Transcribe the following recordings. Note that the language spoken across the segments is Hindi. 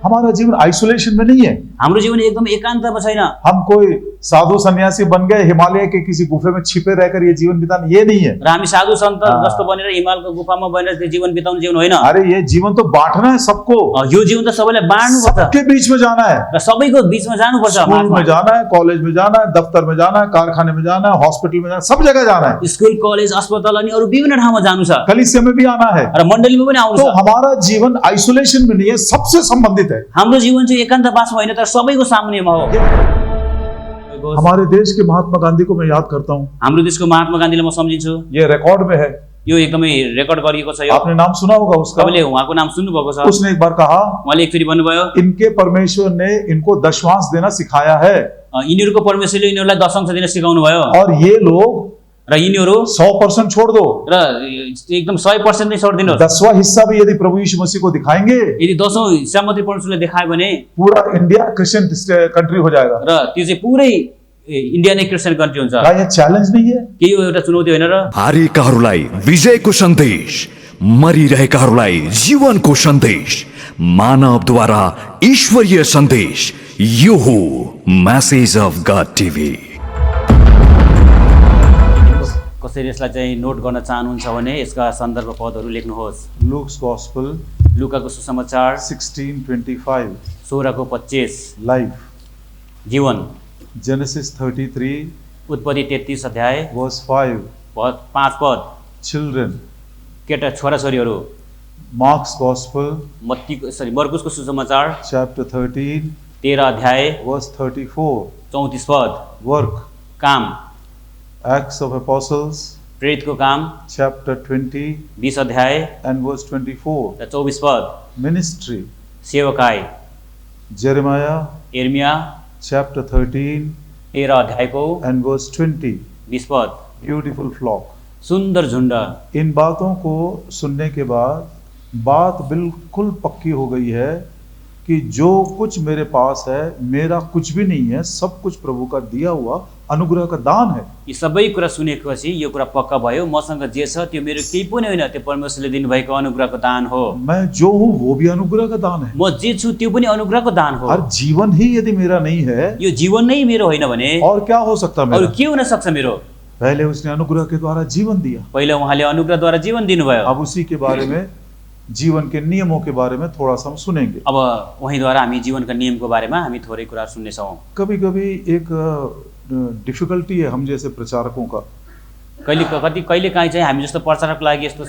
हमारा जीवन आइसोलेशन में नहीं है। हाम्रो जीवन एकदम एकान्तमा छैन। हम कोई साधु सन्यासी बन गए हिमालय के किसी गुफे में छिपे रहकर ये जीवन बिताना, ये नहीं है। र हामी साधु सन्त जस्तो बनेर हिमालको गुफामा बनेर त्यो जीवन बिताउने जीवन होइन। अरे ये जीवन तो बांटना है सबको, यो जीवन त सबैलाई बाँड्नुपर्छ सबके बीच में जाना है। र सबैको बीचमा जानुपर्छ। स्कूल में जाना है, कॉलेज में जाना है, दफ्तर में जाना है, कारखाने में जाना है, हॉस्पिटल में जाना है, सब जगह जाना है। स्कुल कलेज अस्पताल अनि अरू विभिन्न ठाउँमा जानु छ कलीसिया में भी आना है। र मण्डलीमा पनि आउनु तो छ। हमारा जीवन आइसोलेशन में नहीं है, सबसे संबंधित है। हाम्रो जीवन चाहिँ एकान्तवासमा होइन तर सबैको सामुन्नेमा हो। हमारे देश के महात्मा गांधी को मैं याद करता हूँ। हाम्रो देशको महात्मा गान्धीलाई म सम्झिन्छु। ये रिकॉर्ड में है, यो एकदमै रेकर्ड गरिएको छ। यो आपने नाम सुना होगा उसका। तपाईँले उहाँको नाम सुन्नुभएको छ। उसने एक बार कहा, उहाँले एकचोटि भन्नुभयो, इनके परमेश्वर ने इनको दशमांश देना सिखाया है यिनीहरूको परमेश्वरले यिनीहरूलाई दशंश दिन सिकाउनु भयो और ये लोग र यिनीहरू 100% छोड़ दो, र एकदम 100% नै छोडिदिनुहोस्। 10वां हिस्सा भी यदि प्रभु यीशु मसीह को दिखाएंगे, यदि 10औं हिस्सा मात्रै परमेश्वरले देखायो भने पूरा इंडिया क्रिश्चियन कंट्री हो जाएगा। र त्यो चाहिँ पुरै इन्डिया नै क्रिस्चियन कन्ट्री हुन्छ। क्या ये चैलेंज नहीं है? के यो एउटा चुनौती होइन र? हारेकाहरूलाई विजयको सन्देश, मरिरहेकाहरूलाई जीवनको सन्देश, मानवद्वारा ईश्वरीय सन्देश, यो हो मैसेज अफ गॉड टीवी। कसैले यसलाई चाहिँ नोट गर्न चाहनुहुन्छ भने यसका सन्दर्भ पदहरू लेख्नुहोस्। लुक्स गॉस्पेल लुकाको सुसमाचार 16:25 16:25 लाइफ, जीवन, जेनेसिस 33 उत्पत्ति 33 अध्याय वर्स 5 5 पद, चिल्ड्रन, केटा छोराछोरीहरू। मार्क्स गॉस्पेल मर्कुसको सुसमाचार चैप्टर 13 13 अध्याय वर्स 34 34 पद, वर्क, काम, एक्ट्स ऑफ एपोस्टल्स प्रेरितको काम चैप्टर 20 20 अध्याय एंड वर्स 24 र 24 पद, मिनिस्ट्री, सेवकाई, जेरेमाया एर्मिया chapter 13 13 अध्यायको and verse 20 20 पद, beautiful flock। सुन्दर झुण्ड। इन बातों को सुनने के बाद बात बिल्कुल पक्की हो गई है कि जो कुछ मेरे पास है मेरा कुछ भी नहीं है, सब कुछ प्रभु का दिया हुआ अनुग्रह का दान है। यी सबै कुरा सुनेपछि यो कुरा पक्का भयो, मसँग जे छ त्यो मेरो केही पनि होइन, त्यो परमेश्वरले दिनुभएको अनुग्रहको दान हो। मैं जो हूँ वो भी अनुग्रह का दान है। म जे छु त्यो पनि अनुग्रहको दान हो। और जीवन ही यदि मेरा नहीं है, यो जीवन नै मेरो होइन भने और क्या हो सकता अरु मेरा? के हुन सक्छ मेरो? पहले उसने अनुग्रह के द्वारा जीवन दिया, पहिला उहाँले अनुग्रहद्वारा जीवन दिनुभयो। अब उसी के बारे में, जीवन के नियमों के बारे में थोड़ा सा हम सुनेंगे। अब उहाँद्वारा हामी जीवनका नियमको बारेमा हामी थोरै कुरा सुन्नेछौँ। कभी कभी एक डिफिकल्टी है हम जैसे प्रचारकों का, कहिले काहीँ चाहिँ हामी जस्तो प्रचारकको लागि यस्तो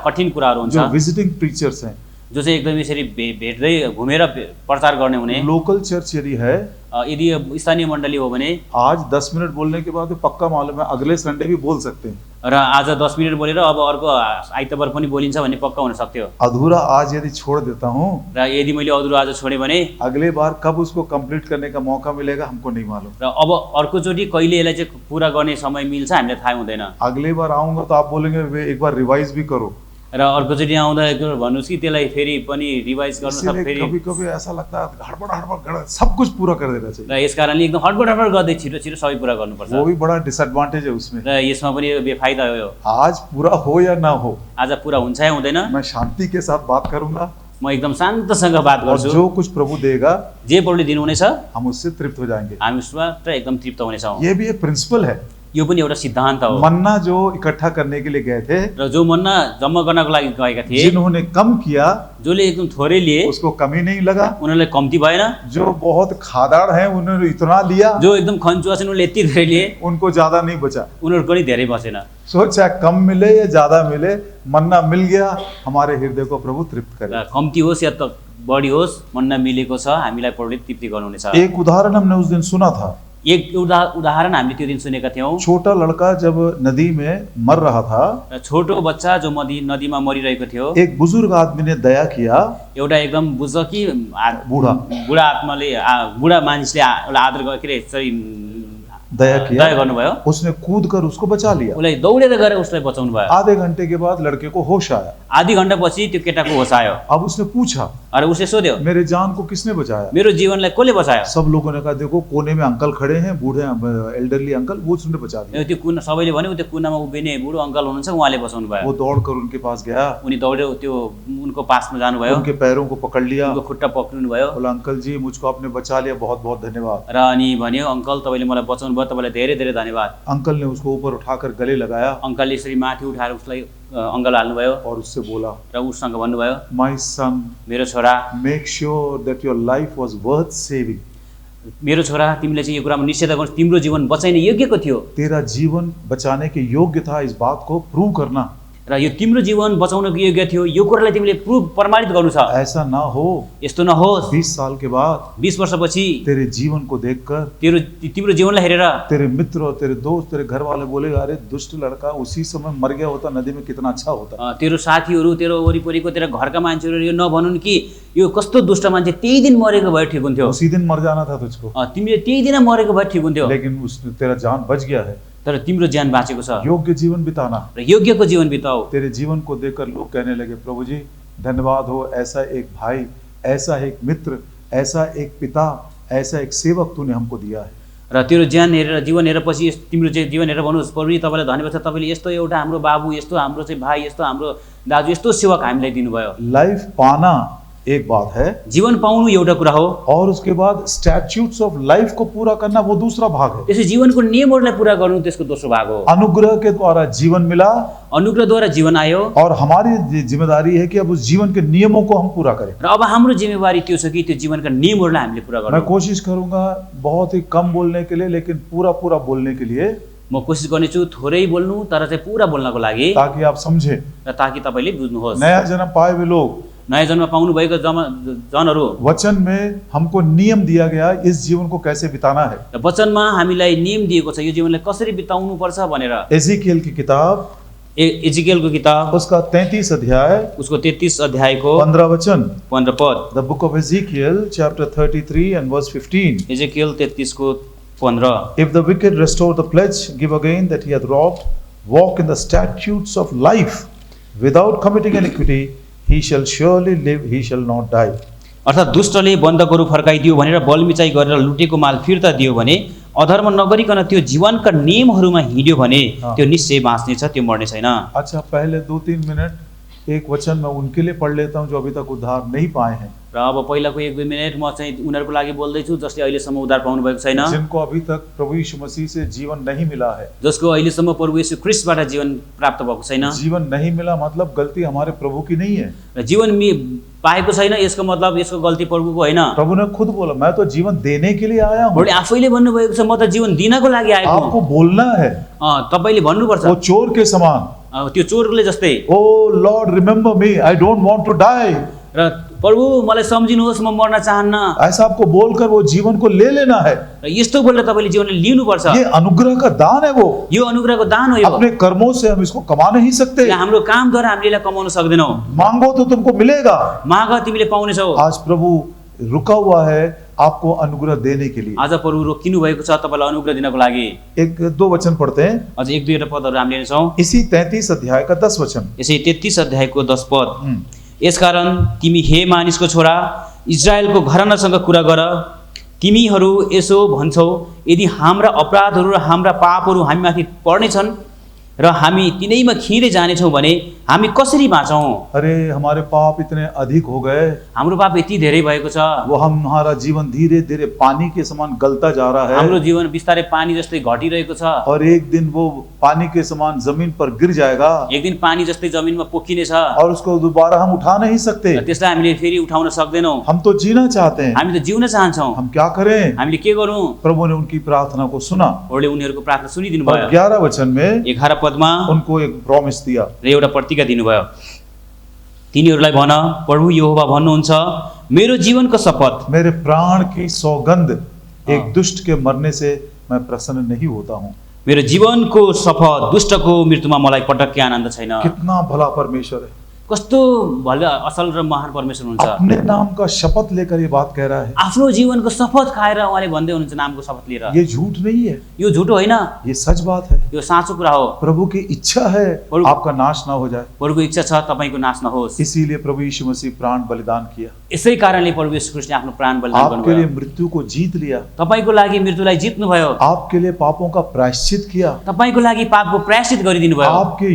कठिन कुराहरू हुन्छ, जो विजिटिंग प्रीचर्स हैं, जो चाहिँ एकदम यसरी भेट्दै घुमेर प्रचार गर्ने हुने। लोकल चर्च यदि है, यदि स्थानीय मण्डली हो भने आज 10 मिनट बोलने के बाद पक्का मालूम है अगले संडे भी बोल सकते हैं, र आज 10 मिनट बोलेर अब अर्को आइतबार पनि बोलिन्छ भन्ने पक्का हुन सक्थ्यो। अधूरा आज यदि छोड़ देता हूँ, र यदि मैले अधुरो आज छोडेँ भने अगले बार कब उसको कंप्लीट करने का मौका मिलेगा हमको नहीं मालूम। र अब अर्कोचोटि कहिले यसलाई चाहिँ पुरा गर्ने समय मिल्छ हामीलाई थाहा हुँदैन। अगले बार आऊंगा तो आप बोलेंगे एक बार रिवाइज भी करो, र अर्कोचोटि आउँदा भन्नुहोस् कि त्यसलाई फेरि पनि रिवाइज गर्नु छ। फेरि कभी कभी ऐसा लगता है हड़बड़ सब कुछ पूरा कर देना चाहिए, र यस कारणले एकदम हडबड गर्दै छिटो छिटो सबै पुरा गर्नुपर्छ। वो भी बड़ा डिसएडवांटेज है उसमें। र यसमा पनि बेफाइदा हो। आज पूरा हो या ना हो, आज पुरा हुन्छ या हुँदैन, मैं शांति के साथ बात करूंगा, म एकदम शान्तसँग बात और गर्छु। जो कुछ प्रभु देगा जे प्रभुले दिनुहुनेछ हम उससे तृप्त हो जाएंगे। हामी उसबाट एकदम तृप्त हुनेछौँ। ये भी एक प्रिंसिपल है। यो पनि एउटा सिद्धान्त हो। मन्ना जो इकट्ठा करने के लिए गए थे, र जो मन्ना जम्मा गर्नको लागि गएका थिए, जिन्होंने कम किया जसले एकदम थोरै लिए उसको कमी नहीं लगा, उनीहरूलाई कम्ती भएन, जो बहुत खादाड़ हैं उन्होंने इतना लिया, जो एकदम खन्चुवा छन् उनीहरूले यति धेरै लिए, उनको ज्यादा नहीं बचा। उनीहरूको पनि धेरै बचेन। सोच चाहे कम मिले या ज्यादा मिले, मन्ना मिल गया, हमारे हृदय को प्रभु तृप्त करे। र कम्ती होस् या त बढी होस्, मन्ना मिलेको छ, हामीलाई प्रभुले तृप्ति गर्नुहुनेछ। एक उदाहरण हमने उस दिन सुना था। एक उदाहरण हामीले त्यो दिन सुनेका थियौँ। छोटा लड़का जब नदी में मर रहा था, र छोटो बच्चा जो नदीमा मरिरहेको थियो, एक बुजुर्ग आदमी ने दया किया, एउटा एकदम बुझकी बुढा बुढा आत्माले बुढा मानिसले एउटा आदर के अरे दया दया किया, गर्नुभयो, उसने कूद कर उसको बचा लिया। उसलाई दौडेर गएर उसलाई बचाउनु भयो। आधे घंटे के बाद लड़के को होश आया। आधी घण्टापछि त्यो केटाको होस आयो। अब उसने पूछा, अरे उसले सोध्यो, मेरे जान को किसने बचाया? मेरो जीवनलाई कसले बचायो? सब लोगों ने कहा, देखो कोने में अंकल खड़े हैं, बूढ़े एल्डरली अंकल, वो उसने बचा दिया। त्यो कुना सबैले भन्यो त्यो कुनामा उभिने बुढो अङ्कल हुनुहुन्छ उहाँले बचाउनु भयो। वो दौड़कर उनके पास गया, उनी दौडेर त्यो उनको पासमा जानुभयो, उनके पैरों को पकड़ लिया, उनको खुट्टा पक्रिनु भयो बोला, अंकल जी मुझको आपने बचा लिया, बहुत बहुत धन्यवाद। र अनि भन्यो, अङ्कल तपाईँले मलाई बचाउनु भयो, तपाईँलाई धेरै धेरै धन्यवाद। अंकल ने उसको ऊपर उठाकर गले लगाया अङ्कलले यसरी माथि उठाएर उसलाई अङ्गल हाल्नुभयो और उससे बोला, र उसँग भन्नुभयो, माय सन, मेरो छोरा, make sure that your life was worth saving. मेरो छोरा, तिमीले चाहिँ यो कुरामा निषेध गर्नु, तिम्रो जीवन बचाइने योग्यको थियो तेरा जीवन बचाने के योग्य था, इस बात को प्रूव करना। र यो तिम्रो जीवन बचाउनको योग्य थियो, यो कुरालाई तिमीले प्रमाणित गर्नु छ। ऐसा ना हो यस्तो नहोस् 20 साल के बाद 20 वर्षपछि तेरे जीवन को देखकर तिम्रो जीवनलाई हेरेर तेरे मित्र और तेरे दोस्त, तेरे घर वाले बोलेगा, अरे दुष्ट लड़का उसी समय मर गया होता नदी में, कितना अच्छा होता। तेरो साथीहरू, तेरो वरिपरिको तेरो घरका मान्छेहरू यो नभनुन् कि यो कस्तो दुष्ट मान्छे, त्यही दिन मरेको भए ठिक हुन्थ्यो, उसी दिन मर जाना था तुझको, तिमीले त्यही दिन मरेको भए ठिक हुन्थ्यो, लेकिन उसने तेरा जान बच गया है। तर तिम्रो ज्यान बाँचेको छ। योग्य जीवन बिताना। र योग्यको जीवन बिताऊ। तेरे जीवन को देखकर लोग कहने लगे, प्रभु जी धन्यवाद हो, ऐसा एक भाई, ऐसा एक मित्र, ऐसा एक पिता, ऐसा एक सेवक तूने हमको दिया है। र तेरो ज्यान हेरेर, जीवन हेरेपछि तिम्रो चाहिँ जीवन हेरेर भन्नुहोस्, प्रभुजी तपाईँलाई धन्यवाद छ, तपाईँले यस्तो एउटा हाम्रो बाबु, यस्तो हाम्रो चाहिँ भाइ, यस्तो हाम्रो दाजु, यस्तो सेवक हामीलाई दिनुभयो। लाइफ पाना एक बात है, जीवन पाउनु एउटा कुरा हो, और उसके बाद स्टैट्यूट्स ऑफ लाइफ को पूरा करना वो दूसरा भाग है। त्यसै जीवनको नियमहरूलाई पूरा गर्नु त्यसको दोस्रो भाग हो। अनुग्रह के द्वारा जीवन मिला, अनुग्रहद्वारा जीवन आयो, और हमारी जिम्मेदारी है कि अब उस जीवन के नियमों को हम पूरा करें। र अब हाम्रो जिम्मेवारी त्यो छ कि त्यो जीवनका नियमहरूलाई हामीले पूरा मैं गर्नु। कोशिश करूंगा बहुत ही कम बोलने के लिए, लेकिन पूरा पूरा बोलने के लिए, म कोसिस गर्नेछु थोरै बोल्नु तर चाहिँ पुरा बोल्नको लागि, ताकि आप समझे। र ताकि तपाईँले बुझ्नुहोस्। नया जन्म पाए हुए लोग, नयाँ जन्म पाउनु भएको जनहरू, वचन में हमको नियम दिया गया इस जीवन को कैसे बिताना है। र वचनमा हामीलाई नियम दिएको छ यो जीवनलाई कसरी बिताउनु पर्छ भनेर। एजिकियल की किताब, एजिकियलको किताब उसका 33 अध्याय, उसको 33 अध्यायको 15 वचन। 15 पद। The book of Ezekiel chapter 33 and verse 15। Ezekiel 33 को 15। If the wicked restore the pledge, give again that he hath robbed, walk in the statutes of life without committing iniquity, he shall surely live, he shall not die। अर्थात् दुष्टले बन्धकहरू फर्काइदियो भनेर बलमिचाइ गरेर लुटेको माल फिर्ता दियो भने, अधर्म नगरिकन त्यो जीवनका नियमहरूमा हिँड्यो भने त्यो निश्चय बाँच्ने छ, त्यो मर्ने छैन। अच्छा, पहले 2-3 मिनट एक वचन मैं उनके लिए पढ़ लेता हूँ जो अभी तक उद्धार नहीं पाए हैं, र अब पहिलाको 1-2 मिनेट म चाहिँ उनीहरूको लागि बोल्दैछु जसले अहिलेसम्म उद्धार पाउनु भएको छैन, जिनको अभी तक प्रभु यीशु मसीह से जीवन नहीं मिला है। जसको अहिलेसम्म प्रभु येशू ख्रीष्टबाट जीवन प्राप्त भएको छैन। जीवन नहीं मिला मतलब गलती हमारे प्रभु की नहीं है। र जीवन पाएको छैन यसको मतलब यसको गल्ती प्रभुको होइन। प्रभु ने खुद बोला, मैं तो जीवन देने के लिए आया हूँ। उहाँले आफैले भन्नुभएको छ, म त जीवन दिनको लागि आएको हुँ। आपको बोलना है, तपाईले भन्नुपर्छ। वो चोर के समान, त्यो चोरले जस्तै, O Lord remember me, I don't want to die. र प्रभु मलाई सम्झिनुहोस्, म मर्न चाहन्न। ऐसा आपको बोलकर वो जीवन को ले लेना है। र यस्तो बोलेर तपाईले जीवनले लिनुपर्छ। ये अनुग्रह का दान है। वो यो अनुग्रहको दान हो। यो अपने कर्मों से हम इसको कमा नहीं सकते। हाम्रो कामद्वारा हामीले यसलाई कमाउन सक्दैनौँ। मांगो तो तुमको मिलेगा। माग तिमीले पाउनेछौ। आज प्रभु रुका हुआ है आपको अनुग्रह देने के लिए। आज प्रभु रोकिनु भएको छ तपाईलाई अनुग्रह दिनको लागि। 1-2 वचन पढ़ते हैं। अझ 1-2 पदहरू हामीले लिन्छौँ। इसी 33 अध्याय का 10 वचन। यसै 33 अध्यायको 10 पद। यसकारण तिमी हे मानिसको छोरा, इजरायलको घरानासँग कुरा गर, तिमीहरू यसो भन्छौ, यदि हाम्रा अपराधहरू र हाम्रा पापहरू हामीमाथि पर्नेछन् र हामी तिनैमा खिँदै जानेछौँ भने हामी कसरी बाँचौँ? अरे हमारे पाप इतने अधिक हो गए, हाम्रो पाप यति धेरै भएको छ, वो हमारा जीवन धीरे धीरे पानी के समान गलता जा रहा है। हाम्रो जीवन बिस्तारै पानी जस्तै घटिरहेको छ, और एक दिन वो पानी के समान जमीन पर गिर जाएगा। एक दिन पानी जस्तै जमिनमा पोखिनेछ, और उसको दोबारा हम उठा नहीं सकते। त्यसलाई हामीले फेरि उठाउन सक्दैनौँ। हम तो जीना चाहते हैं, हामी त जिउन चाहन्छौँ, हम क्या करें? हामीले के गरौँ? प्रभु ने उनकी प्रार्थना को सुना। उहाँले उनीहरूको प्रार्थना सुनिदिनु और भयो। 11 वचन में 11 पदमा उनको एक प्रॉमिस दिया, र एउटा प्रतिज्ञा दिनुभयो। तिनीहरूलाई भन, प्रभु यहोवा भन्नुहुन्छ, मेरो जीवनको शपथ, मेरे प्राण की सौगंध, एक दुष्ट के मरने से मैं प्रसन्न नहीं होता हूँ। मेरो जीवनको शपथ, दुष्टको मृत्युमा मलाई पटक्कै आनन्द छैन। कितना भला परमेश्वर है। कस्तो भले असल र महान परमेश्वर हुनुहुन्छ। अपने नाम का शपथ लेकर ये बात कह रहा है। आफ्नो जीवनको शपथ खाएर उहाँले भन्दै हुनुहुन्छ नामको शपथ लिएर। ये झूठ नहीं है, यो झुटो होइन, ये सच बात है। यो साँचो कुरा हो। प्रभु की इच्छा है आपका नाश ना हो जाए, प्रभुको इच्छा छ तपाईँको नाश नहोस्। इसीलिए प्रभु यीशु मसीह प्राण बलिदान किया, यसै कारणले प्रभु येशू ख्रीष्टले आफ्नो प्राण बलिदान आपके लिए गर्नुभयो। मृत्यु को जीत लिया, तपाईँको लागि मृत्युलाई जित्नुभयो, आपके लिए पापों का प्रायश्चित किया, तपाईँको लागि पापको प्रायश्चित गरिदिनु भयो। आपके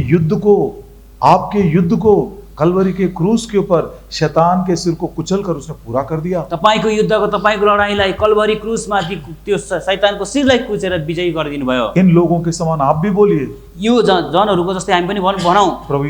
युद्ध को कलवरी के क्रूस के ऊपर शैतान के सिर को कुचल कर उसने पूरा कर दिया। तपाईँको युद्धको तपाईँको लडाईँलाई कलवरी क्रुसमा त्यो शैतानको शिरलाई कुचेर विजयी गरिदिनु भयो। इन लोगों के समान आप भी बोलिए, यो जनहरूको जस्तै हामी पनि भनौँ, प्रभु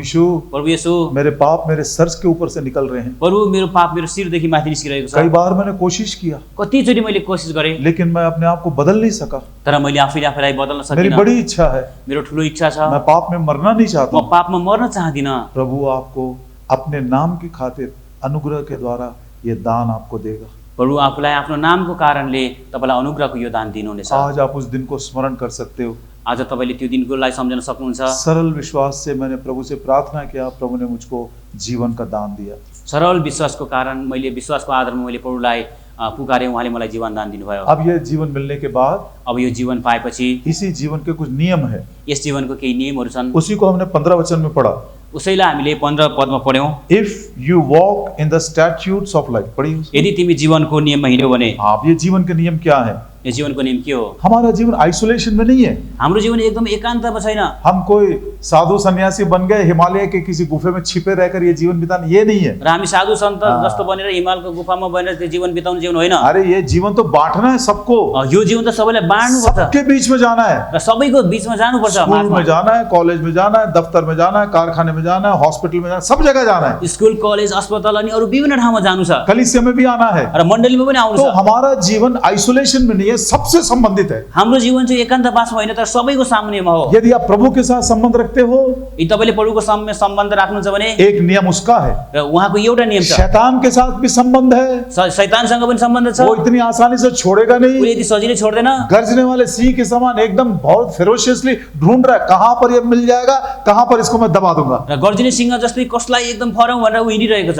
यीशु मेरे पाप मेरे सर के ऊपर से निकल रहे हैं। प्रभु मेरो पाप मेरो शिरदेखि माथि निस्किरहेको छ। कई बार मैंने कोशिश किया, कतिचोटि मैले कोसिस गरेँ, लेकिन मैं अपने आप को बदल नहीं सका। तर मैले आफैलाई बदल्न मेरी सकिनँ। बड़ी इच्छा है, मेरो ठुलो इच्छा छ, मैं पाप में मरना नहीं चाहता म हूं। पापमा मर्न चाहदिनँ। प्रभु आपको अपने नाम की खातिर अनुग्रह के द्वारा ये दान आपको देगा। प्रभु आफूलाई आफ्नो नामको कारणले तपाईँलाई अनुग्रहको यो दान दिनुहुनेछ। आज आप उस दिन को स्मरण कर सकते हो। आज तपाईँले त्यो दिनको लागि सम्झन सक्नुहुन्छ। सरल विश्वास से मैंने प्रभु से प्रार्थना किया, प्रभु ने मुझको जीवन का दान दिया। सरल विश्वासको कारण मैले विश्वासको आधारमा मैले प्रभुलाई पुकारेँ, उहाँले मलाई जीवन दान दिनुभयो। अब ये जीवन मिलने के बाद अब यो जीवन पाएपछि इसी जीवन के कुछ नियम है, यस जीवनको केही नियमहरू छन्। उसी को हमने 15 वचन में पढ़ा। उसैलाई हामीले 15 पदमा पढ्यौँ। If you walk in the statutes of life, पढ़िए उसको। यदि तिमी जीवनको नियममा हिँड्यौ भने। आप ये जीवन के नियम क्या है? यो जीवनको नियम के हो? हमारा जीवन आइसोलेशन में नहीं है। हाम्रो जीवन एकदम एकान्तमा छैन। हम कोई साधु सन्यासी बन गए हिमालय के किसी गुफे में छिपे रहकर ये जीवन बिताना, ये नहीं है। र हामी साधु सन्त जस्तो बनेर हिमालको गुफामा बनेर त्यो जीवन बिताउने जीवन होइन। अरे ये जीवन तो बांटना है सबको, यो जीवन त सबैलाई बाँड्नुपर्छ सबके बीच में जाना है। र सबैको बीचमा जानुपर्छ। स्कूल में जाना है, कॉलेज में जाना है, दफ्तर में जाना है, कारखाने में जाना है, हॉस्पिटल में जाना है, सब जगह जाना है। स्कुल कलेज अस्पताल अनि अरू विभिन्न ठाउँमा जानु छ, कलीसिया में भी आना है। र मण्डलीमा पनि आउनु तो छ। हमारा जीवन आइसोलेशन में नहीं है, सबसे संबंधित है। हाम्रो जीवन चाहिँ एकान्तवासमा होइन, तर सबैको सामुन्यमा हो। यदि आप प्रभु के साथ संबंध रखते हो, यदि तपाईँले प्रभुको सामुन्य सम्बन्ध राख्नुहुन्छ भने एक नियम उसका है, र उहाँको एउटा नियम छ, शैतान के साथ भी संबंध है। शैतानसँग पनि सम्बन्ध छ। वो इतनी आसानी से छोड़ेगा नहीं। उसले यति सजिलै छोड्दैन। गर्जने वाले सिंह के समान एकदम बहुत फेरोशियसली ढूंढ रहा है, कहां पर ये मिल जाएगा, कहां पर इसको मैं दबा दूंगा। र गर्जने सिंह जस्तै कसलाई एकदम फराउँ भनेर ऊ हिँडिरहेको छ।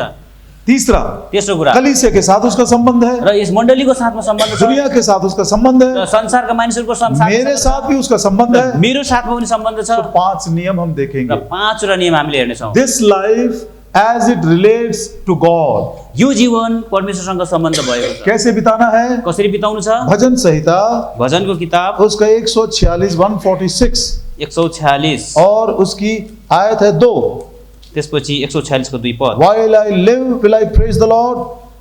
तीसरा, तेस्रो कुरा, कलीसिया के साथ उसका संबंध है, र यस मण्डलीको साथमा सम्बन्ध छ, दुनिया के साथ उसका संबंध है, र संसारका मानिसहरूको मेरे साथ भी उसका संबंध है। मेरो साथमा पनि सम्बन्ध छ। तो 5 नियम हम र देखेंगे। 5वटा नियम हामीले हेर्नेछौँ। This life as it relates to God, यो जीवन परमेश्वरसँग सम्बन्ध भएको छ। कैसे बिताना है? कसरी बिताउनु छ? भजन संहिता भजनको किताब उसका 146 146 146 और उसकी आयत है 2। त्यसपछि 146 को 2 पद। While I live will I praise the Lord,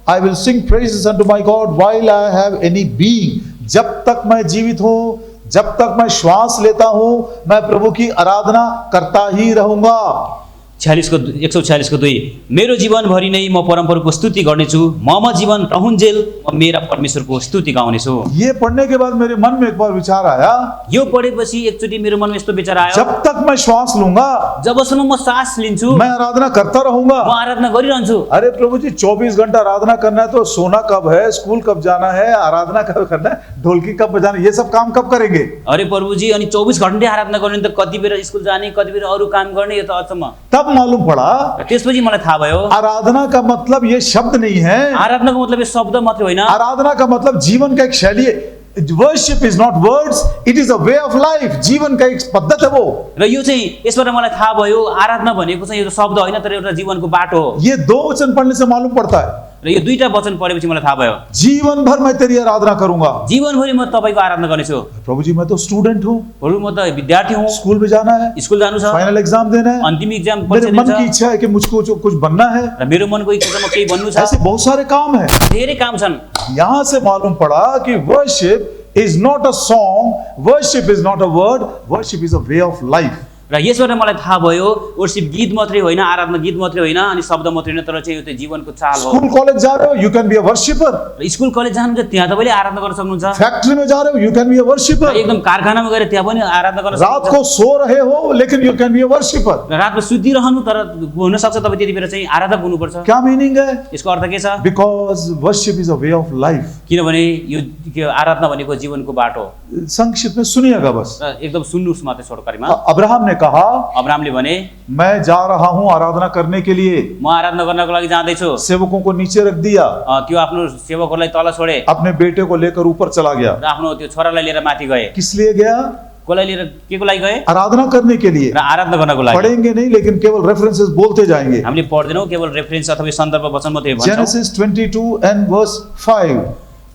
I will sing praises unto my God while I have any being। जब तक मैं जीवित हूं, जब तक मैं श्वास लेता हूं, मैं प्रभु की आराधना करता ही रहूंगा। 146 को 2, मेरो जीवनभरि नै म परमप्रभुको स्तुति गर्नेछु, मम जीवन रहुन्जेल म मेरा परमेश्वरको स्तुति गाउनेछु। ये पढ़ने के बाद मेरे मन में एक बार विचार आया, यो पढेपछि एकचोटि मेरो मनमा यस्तो विचार आयो, जब तक मैं श्वास लूंगा, जबसम्म म सास लिन्छु मैं आराधना करता रहूंगा। म आराधना गरिरहन्छु। अरे प्रभु जी 24 घंटा आराधना करना है तो सोना कब है, स्कूल कब जाना है, आराधना कब करना है, ढोलकी कब बजाना है, ये सब काम कब करेंगे? अरे प्रभुजी, अनि 24 घण्टे आराधना गर्ने त कति बेर स्कुल जाने, कति बेर अरू काम गर्ने, यो त अचम्म। तब मालूम पड़ा त्यसपछि मलाई थाहा भयो, आराधना का मतलब ये शब्द नहीं है। आराधनाको मतलब यो शब्द मात्रै होइन। आराधना का मतलब जीवन का एक शैली है। Worship is not words, it is a way of life. जीवन का एक पद्धति है वो। र यो चाहिँ यसबाट मलाई थाहा भयो, आराधना भनेको चाहिँ यो शब्द होइन, तर एउटा जीवनको बाटो हो। ये 2 वचन पढ़ने से मालूम पड़ता है। र यो 2टा वचन पढेपछि मलाई थाहा भयो, जीवन भर मैं तेरी आराधना करूंगा। जीवनभरि म तपाईको आराधना गर्नेछु। प्रभु जी मैं तो स्टूडेंट हूँ, प्रभु म त विद्यार्थी हुँ, स्कूल में जाना है, स्कुल जानु छ, फाइनल एग्जाम देना है, अन्तिम एक्जाम मेरे परीक्षा मन की दिन्छ, इच्छा है कि मुझको कुछ बनना है। र मेरो मनको इच्छा छ म केही बन्नु छ। ऐसे बहुत सारे काम है। धेरै काम छन्। यहां से मालूम पड़ा कि worship is not a song, worship is not a word, worship is a way of life. र यसबाट मलाई थाहा भयो, वर्शिप गीत मात्रै होइन, आराधना गीत मात्रै होइन, अनि शब्द मात्रै होइन, तर चाहिँ यो चाहिँ जीवनको चाल हो। स्कूल कॉलेज जा रहे हो, you can be a worshipper. र स्कुल कलेज जानुहुन्छ, त्यहाँ तपाईँले आराधना गर्न सक्नुहुन्छ। फैक्ट्री में जा रहे हो, यू कैन बी अ र वर्शिपर। एकदम कारखानामा गएर त्यहाँ पनि आराधना गर्न रात सक्नुहुन्छ। को सो रहे हो लेकिन you can be a worshipper. र रातमा सुतिरहनु, तर हुन सक्छ तपाईँ त्यति बेला चाहिँ आराधक हुनुपर्छ। क्या मीनिंग है? यसको अर्थ के छ? Because worship is a way of life. किनभने यो आराधना भनेको जीवनको बाटो हो। संक्षिप्त में सुनिएगा बस। र एकदम सुन्नुहोस् मात्रै छोटकरीमा। अब्राहम ने कहा, अब्राहमले भने मैं जा रहा हूं आराधना करने के लिए। म आराधना गर्नको लागि जाँदैछु। सेवकों को नीचे रख दिया, त्यो आफ्नो सेवकहरूलाई तल छोडे अपने बेटे को लेकर ऊपर चला गया। र आफ्नो त्यो छोरालाई लिएर माथि गए। किस लिए गया? कसलाई लिएर के को लागि गए? आराधना करने के लिए। र आराधना गर्नको लागि। पढ़ेंगे नहीं, लेकिन केवल रेफरेंसेस बोलते जाएंगे। हामीले पढ्दैनौँ, केवल रेफरेन्स अथवा सन्दर्भ वचन मात्रै भन्छौँ। जेनेसिस 22 and verse 5,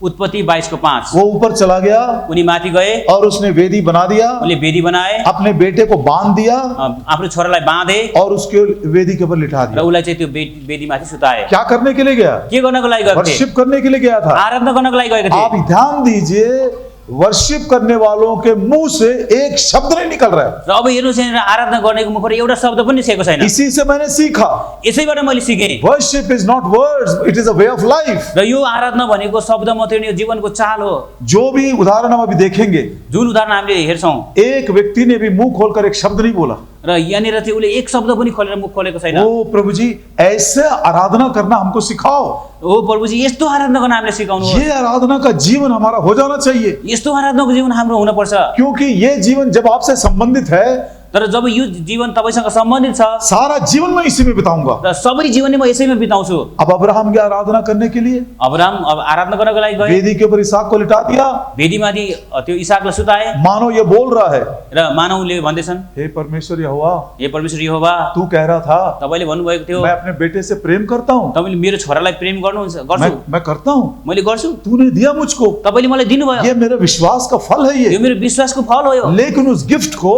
उत्पत्ति 22:5 वो ऊपर चला गया उनी माथि गए, और उसने वेदी बना दिया, उनले वेदी बनाए, अपने बेटे को बांध दिया आफ्नो छोरालाई बाँधे और उसके वेदी के ऊपर लिटा र दिया। उसलाई चाहिँ त्यो वेदीमाथि सुताए। क्या करने के लिए गया? के गर्नको लागि गएको थिए? वर्शिप करने के लिए गया था। आराधना गर्नको लागि गएको थिए। आप ध्यान दीजिए, वर्शिप करने वालों के मुंह से एक शब्द नहीं निकल रहा है। र अब हेर्नु चाहिँ आराधना गर्नेको मुखबाट एउटा शब्द पनि निस्केको छैन। इसी से मैंने सीखा, यसैबाट मैले सिकेँ। Worship is not words, it is a way of life. र यो आराधना भनेको शब्द मात्रै होइन, यो जीवनको चाल हो। जो भी उदाहरण हम अभी देखेंगे, जुन उदाहरण हामीले हेर्छौँ, एक व्यक्ति ने भी मुंह खोलकर एक शब्द नहीं बोला, र यहाँनिर चाहिँ उसले एक शब्द पनि खोलेर मुख खोलेको छैन। ओ प्रभु जी, ऐसे आराधना करना हमको सिखाओ। ओ प्रभुजी, यस्तो आराधना गर्न हामीले सिकाउनु हो। ये आराधना का जीवन हमारा हो जाना चाहिए, यस्तो आराधनाको जीवन हाम्रो हुनुपर्छ। क्योंकि ये जीवन जब आपसे संबंधित है, तर जब यो जीवन तपाईसँग सम्बन्धित छ, सारा जीवन मैं इसी में बिताऊंगा। र सबै जीवन नै म यसैमा बिताउँछु। अब अब्राहम गया आराधना करने के लिए, अब्राहम अब आराधना गर्नको लागि गए, वेदी के ऊपर इसहाक को लिटा दिया, वेदीमाथि त्यो इसाकलाई सुताए मानो ये बोल रहा है, र मानवले भन्दैछन्, हे परमेश्वर यहोवा, हे परमेश्वर यहोवा, तू कह रहा था तपाईले भन्नुभएको थियो मैं अपने बेटे से प्रेम करता हूँ, तपाईले मेरो छोरालाई प्रेम गर्नुहुन्छ, गर्छु, मैं करता हूँ, मैले गर्छु, तूने दिया मुझको, तपाईले मलाई दिनुभयो, ये मेरे विश्वास का फल है यो ये। मेरो विश्वासको फल हो यो। लेकिन उस गिफ्ट को,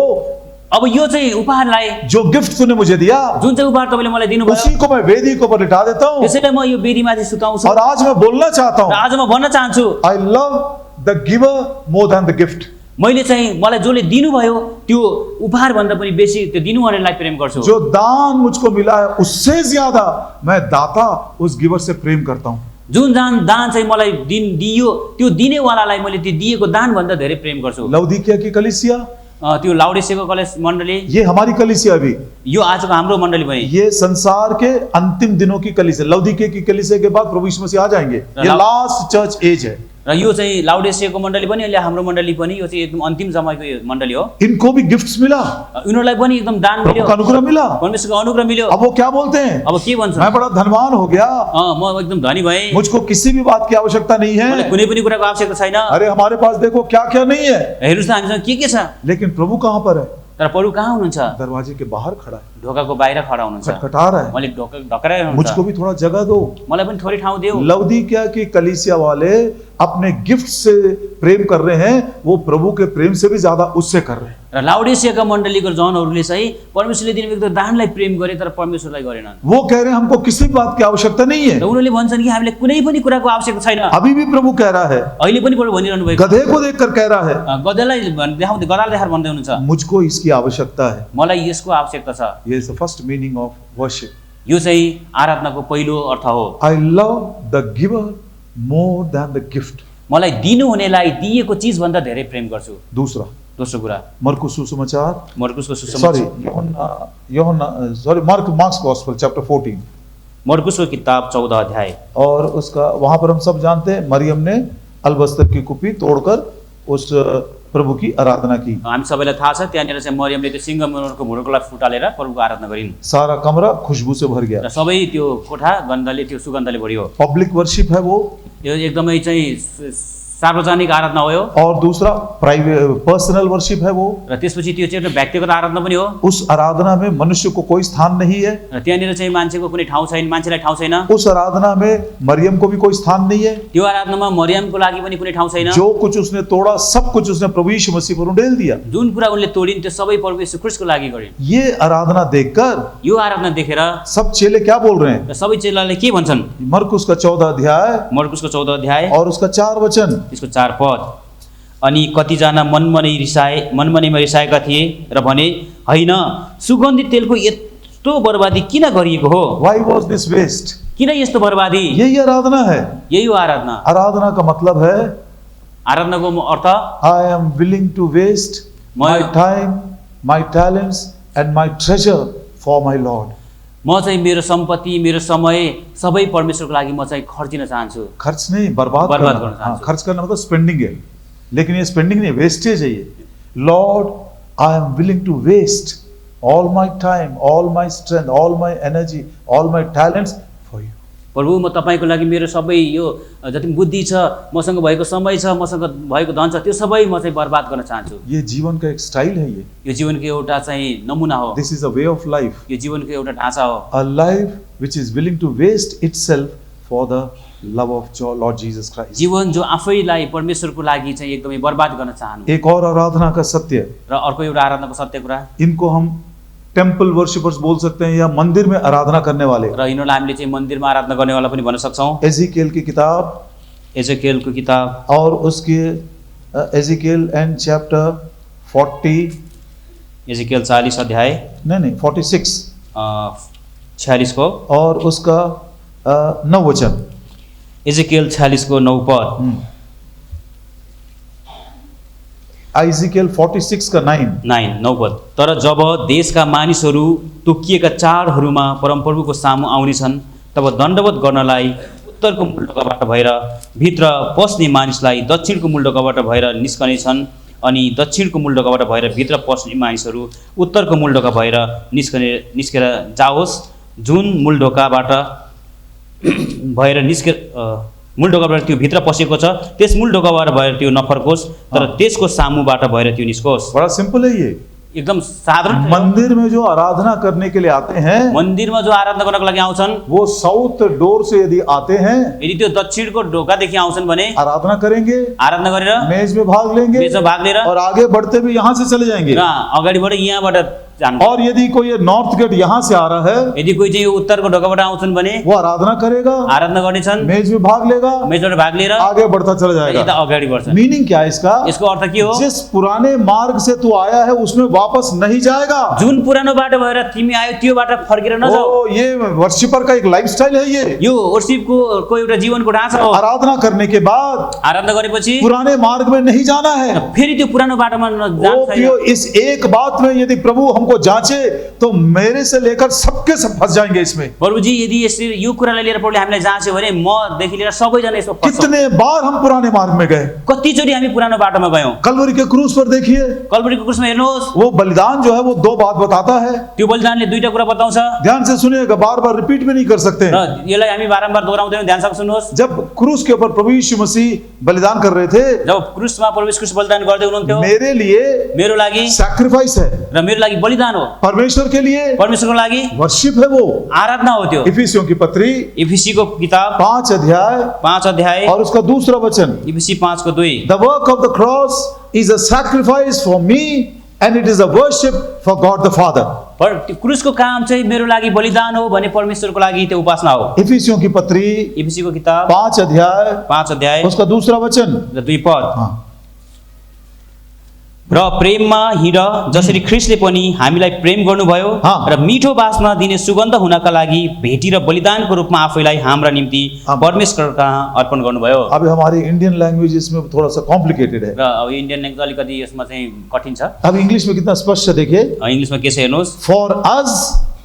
अब यो चाहिँ उपहारलाई, जो गिफ्ट तूने मुझे दिया, जुन चाहिँ उपहार तपाईले मलाई दिनुभयो, उसी को मैं वेदी के ऊपर लिटा देता हूँ। त्यसैले म यो वेदीमाथि सुताउँछु। और आज मैं बोलना चाहता र हूँ, आज म भन्न चाहन्छु, आई love the giver more than the gift. मैले चाहिँ मलाई जसले दिनुभयो त्यो उपहार भन्दा पनि बेसी त्यो दिनुहुनेलाई प्रेम गर्छु। जो दान मुझको मिला है, उससे ज्यादा मैं दाता उस गिवर से प्रेम करता हूँ। जुन दान चाहिँ मलाई दियो, त्यो दिनेवालालाई मैले त्यो दिएको दान भन्दा धेरै प्रेम गर्छु। लौदीकिया की कलीसिया, त्यो लाउडेसियाको कलेज मण्डली, ये हमारी कलीसिया भी, यो आजको हाम्रो मण्डली पनि, ये संसार के अंतिम दिनों की कलीसिया। लौदीकिया की कलीसिया के बाद प्रभु यीशु मसीह आ जाएंगे, ये लास्ट चर्च एज है। र यो चाहिँ लाउडेसियाको मण्डली पनि, अहिले हाम्रो मण्डली पनि, यो चाहिँ एकदम अन्तिम समयको यो मण्डली हो। इनको भी गिफ्ट्स मिला, उनीहरूलाई पनि एकदम दान मिल्यो, का अनुग्रह मिला। परमेश्वरको अनुग्रह मिल्यो। अब वो क्या बोलते हैं, अब के भन्छ, मैं बड़ा धनवान हो गया, म एकदम धनी भएँ, मुझको किसी भी बात की आवश्यकता नहीं मलाई है। कुनै पनि कुराको आवश्यकता छैन। अरे हमारे पास देखो क्या क्या नहीं है। हेर्नुहोस् न हामीसँग के छ, लेकिन प्रभु कहाँ पर है? तर प्रभु कहाँ हुनुहुन्छ? दरवाजे के बाहर खड़ा है, ढोकाको बाहिर खडा हुनुहुन्छ, खटखटा रहा है, मैले ढकराइ हुनुहुन्छ, मुझको भी थोड़ा जगह दो। मलाई पनि थोरै ठाउँ देऊ। लौदीकिया की कलीसिया वाले अपने गिफ्ट से प्रेम कर रहे हैं, वो प्रभु के प्रेम से भी ज्यादा उससे कर रहे हैं। र लाउडेसियाका मण्डलीको जनहरूले चाहिँ परमेश्वरले दिनुभएको दानलाई प्रेम गरे, तर परमेश्वरलाई गरेनन्। वो कह रहे हैं हमको किसी बात की आवश्यकता नहीं है। र उनीहरूले भन्छन् कि हामीले कुनै पनि कुराको आवश्यकता छैन। अभी भी प्रभु कह रहा है, अहिले पनि प्रभु भनिरहनु भएको, गधे को देखकर कह रहा है, गधालाई देखाउँदै गधाल देखाएर भन्दै हुनुहुन्छ, मुझको इसकी आवश्यकता है। मलाई यसको आवश्यकता छ। ये is the first meaning of worship. यो चाहिँ आराधनाको पहिलो अर्थ हो। I love the giver more than the gift. मलाई दिनुहुनेलाई दिएको चिज भन्दा धेरै प्रेम गर्छु। दूसरा, दोस्रो कुरा, मरकुस सुसमाचार, मर्कुसको सुसमाचार, मार्क्स गॉस्पेल चैप्टर 14, मर्कुसको किताब 14 अध्याय, और उसका वहां पर हम सब जानते हैं, मरियम ने अलबस्तर की कुपी तोड़कर उस प्रभु की आराधना की। हामी सबैलाई थाहा छ त्यहाँनिर चाहिँ मरियमले त्यो सिंहमुरको भुँडकोलाई फुटालेर प्रभुको आराधना गरिन्। सारा कमरा खुशबू से भर गया। र सबै त्यो कोठा गन्धले, त्यो सुगन्धले भरियो। पब्लिक वर्शिप है वो, यो एकदमै चाहिँ सार्वजनिक आराधना हो यो। और दूसरा प्राइवेट पर्सनल वर्शिप है वो। र त्यसपछि त्यो चाहिँ एउटा व्यक्तिगत आराधना पनि हो। उस आराधना में मनुष्य को कोई स्थान नहीं है। र त्यहाँनिर चाहिँ मान्छेको कुनै ठाउँ छैन, मान्छेलाई ठाउँ छैन। उस आराधना में मरियम को भी कोई स्थान नहीं है। त्यो आराधनामा मरियमको लागि पनि कुनै ठाउँ छैन। जो कुछ उसने तोड़ा, सब कुछ उसने प्रभु यीशु मसीह पर उड़ेल दिया। जुन कुरा उनले तोडिन् त्यो सबै प्रभु येशू ख्रीष्टको लागि गरिन्। ये आराधना देखकर यो आराधना देखेर सब चेले क्या बोल रहे हैं? र सबै चेलाले के भन्छन्? मरकुस का 14 अध्याय मर्कुसको 14 अध्याय और उसका 4 वचन, त्यसको 4 पद। अनि कतिजना मनमनैमा रिसाएका थिए र भने, होइन, सुगन्धित तेलको यस्तो बर्बादी किन गरिएको हो? Why was this waste? किन यस्तो बर्बादी? यही आराधना है। यही हो आराधना। आराधना का मतलब है, आराधनाको अर्थ, I am willing to waste my time, my talents and my treasure for my Lord. म चाहिँ मेरो सम्पत्ति, मेरो समय सबै परमेश्वरको लागि म चाहिँ खर्चिन चाहन्छु। खर्च नहीं, बर्बाद बर्बाद करना। करना हाँ, चाहते। खर्च करना मतलब स्पेंडिंग है, लेकिन ये स्पेंडिंग नहीं, वेस्टेज है ये। Lord, I am willing to waste all my time, all my strength, all my energy, all my talents for you. प्रभु म तपाईँको लागि मेरो सबै यो जति बुद्धि छ, मसँग भएको समय छ, मसँग भएको धन छ, त्यो सबै म चाहिँ बर्बाद गर्न चाहन्छु। ये जीवन का एक स्टाइल है ये. यो जीवनको एउटा चाहिँ नमुना हो। This is a way of life. यो जीवनको एउटा ढाँचा हो। A life which is willing to waste itself for the love of Lord Jesus Christ. जीवन जो आफैलाई परमेश्वरको लागि चाहिँ एकदमै बर्बाद गर्न चाहनु। एक और आराधना का सत्य, र अर्को एउटा आराधनाको सत्य कुरा, इनको हम टेम्पल वर्शिपर्स बोल सकते हैं या मंदिर में आराधना करने वाले। र यिनीहरूलाई हामीले चाहिँ मन्दिरमा आराधना गर्नेवाला पनि भन्न सक्छौँ। एजिकियल की किताब, एजेकियलको किताब और उसके एजिकियल एंड चैप्टर 40, एजेकियल 40 अध्याय, नहीं 46, 46 को, और उसका 9 वचन। एजेकियल 40 को 9 पद, एजिकियल 46 का 9 पद। तर जब देशका मानिसहरू तोकिएका चाडहरूमा परमप्रभुको सामु आउनेछन्, तब दण्डवत गर्नलाई उत्तरको मूलढोकाबाट भएर भित्र पस्ने मानिसलाई दक्षिणको मूलढोकाबाट भएर निस्कनेछन्, अनि दक्षिणको मूलढोकाबाट भएर भित्र पस्ने मानिसहरू उत्तरको मूलढोका भएर निस्केर जाओस्। जुन मूलढोकाबाट भएर मूलढोकाबाट त्यो भित्र पसेको छ, त्यस मूलढोकाबाट भएर त्यो नफर्कोस्, तर त्यसको सामुबाट भएर त्यो निस्कोस्। बड़ा सिंपल है ये। एकदम साधारण। मंदिर में जो आराधना करने के लिए आते हैं, मन्दिरमा जो आराधना गर्नको लागि आउँछन्, वो साउथ डोर से यदि आते हैं, यदि त्यो दक्षिणको ढोकादेखि आउँछन् भने आराधना करेंगे, आराधना गरेर मेज में भाग लेंगे, मेजमा भाग लिएर, और आगे बढ़ते भी यहाँ से चले जाएंगे। र अगाडिबाट यहाँबाट जान्छ। और यदि कोई नॉर्थ गेट यहाँ से आ रहा है, यदि कोही चाहिँ उत्तरको ढोकाबाट आउँछन् भने वो आराधना करेगा, आराधना गर्नेछन्, मेज में भाग लेगा, मेजबाट भाग लिएर आगे बढ़ता चला यता जाएगा। अगाडि बढ्छन्। मीनिंग क्या है इसका? यसको अर्थ के हो? जिस पुराने मार्ग से तू आया है उसमें वापस नहीं जाएगा। जुन पुरानो बाटो भएर तिमी आयो त्यो बाटो फर्केर नजाऊ। ओ, ये वर्शिपर का एक लाइफस्टाइल है ये। यो वर्शिपको एउटा जीवनको ढाँचा हो। आराधना करने के बाद आराधना गरेपछि पुराने मार्ग में नहीं जाना है। फेरि त्यो पुरानो बाटोमा ओ जान्छ। प्रियो, इस एक बात में यदि प्रभु हमको जांचे तो मेरे से लेकर सबके सब फंस जाएंगे इसमें। प्रभुजी यदि यसरी यो कुरालाई लिएर प्रभुले हामीलाई जाँच्यो भने मदेखि लिएर सबैजना यसमा फस्छौँ। कितने बार हम पुराने मार्ग में गए, कतिचोटि हामी पुरानो बाटोमा गयौँ। कलवरी के क्रूस पर देखिए, कल्वरीको क्रुसमा हेर्नुहोस्, वो बलिदान जो है वो 2 बात बताता है। त्यो बलिदानले दुईटा कुरा बताउँछ। ध्यान से सुनिएगा, बार बार रिपीट में नहीं कर सकते। र यसलाई हामी बारम्बार दोहोऱ्याउँदैनौँ, ध्यानसँग सुन्नुहोस्। जब क्रूस के ऊपर प्रभु यीशु मसीह बलिदान कर रहे थे, जब क्रुसमा प्रभु यीशु क्रिस्ट बलिदान गर्दै हुनुहुन्थ्यो, मेरे लिए मेरो लागि सैक्रिफाइस है, र मेरो लागि बलिदान हो। परमेश्वर के लिए परमेश्वरको लागि वर्शिप है, वो आराधना हो। त्यो इफिसियों की पत्री इफिसीको किताब 5 अध्याय 5 अध्याय और उसका दूसरा वचन, इफिसी 5 को 2। The work of the cross is a sacrifice for me and it is a worship for God the Father. पर त्यो क्रुसको काम चाहिँ मेरो लागि बलिदान हो भने परमेश्वरको लागि त्यो उपासना हो। इफिसियों की पत्री इफिसीको किताब 5 अध्याय 5 अध्याय उसका दूसरा वचन र 2 पद। हाँ, र प्रेममा हिँड जसरी ख्रिस्टले पनि हामीलाई प्रेम गर्नुभयो र मिठो बासना दिने सुगन्ध हुनका लागि भेटी र बलिदानको रूपमा आफैलाई हाम्रा निम्ति परमेश्वर कहाँ अर्पण गर्नुभयो। अब हमारी इंडियन लैंग्वेज इसमें थोड़ा सा कॉम्प्लिकेटेड है। र अब इन्डियन ल्याङ्ग्वेज अलिकति यसमा चाहिँ कठिन छ। अब इंग्लिश में कितना स्पष्ट है देखिए, इङ्ग्लिसमा के छ हेर्नुहोस्। फॉर अस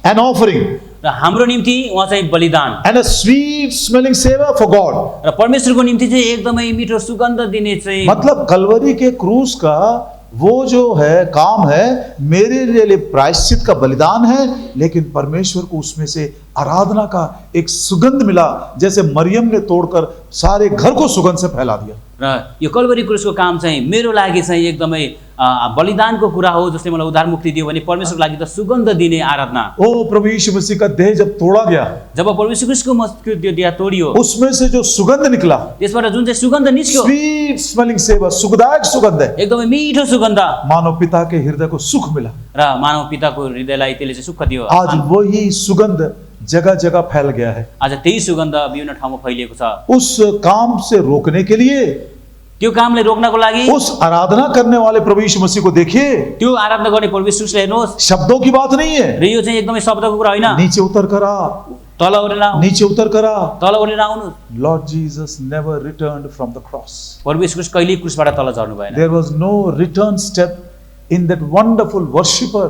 एन ऑफरिंग, र हाम्रो निम्ति उहाँ चाहिँ बलिदान एन्ड अ स्वीट स्मेलिंग सेवा फॉर गॉड। र परमेश्वरको निम्ति चाहिँ एकदमै मिठो सुगन्ध दिने चाहिँ, मतलब कलवरी के क्रूस का वो जो है काम है, मेरे लिए प्रायश्चित का बलिदान है, लेकिन परमेश्वर को उसमें से आराधना का एक सुगंध मिला, जैसे मरियम ने तोड़कर सारे घर को सुगंध से फैला दिया। र यो कल्वरी क्रुसको काम चाहिँ मेरो लागि चाहिँ एकदमै बलिदानको कुरा हो, जसले मलाई उद्धार मुक्ति दियो भने परमेश्वरको लागि त सुगन्ध दिने आराधना। ओ प्रभु यीशु मसीह का देह जब तोड़ा गया, जब प्रभु यीशु क्रिस्टको मस्तक त्यो देह तोडियो, उसमें से जो सुगंध निकला, त्यसबाट जुन चाहिँ सुगन्ध निस्क्यो, स्वीट स्मेलिंग सेवा, सुखदायक सुगंध है, एकदमै मिठो सुगन्ध, मानव पिता के हृदय को सुख मिला। र मानव पिताको हृदयलाई त्यसले चाहिँ सुख दियो। आज वही सुगंध जगह जगह फैल गया है। आज त्यही सुगन्ध विभिन्न ठाउँमा फैलिएको छ। उस काम से रोकने के लिए, त्यो कामलाई रोक्नको लागि, उस आराधना करने वाले प्रभु यीशु मसीह को देखिए, त्यो आराधना गर्ने प्रभु यीशुले हेर्नुहोस्, शब्दों की बात नहीं है, र यो चाहिँ एकदमै शब्दको कुरा होइन। नीचे उतर कर आ, तल ओरेर आउनु, नीचे उतर कर आ। तल ओरेर आउनु। Lord Jesus never returned from the cross. प्रभु यीशु क्रिस्ट कहिल्यै क्रुसबाट तल झर्नु भएन। There was no return step in that wonderful worshipper,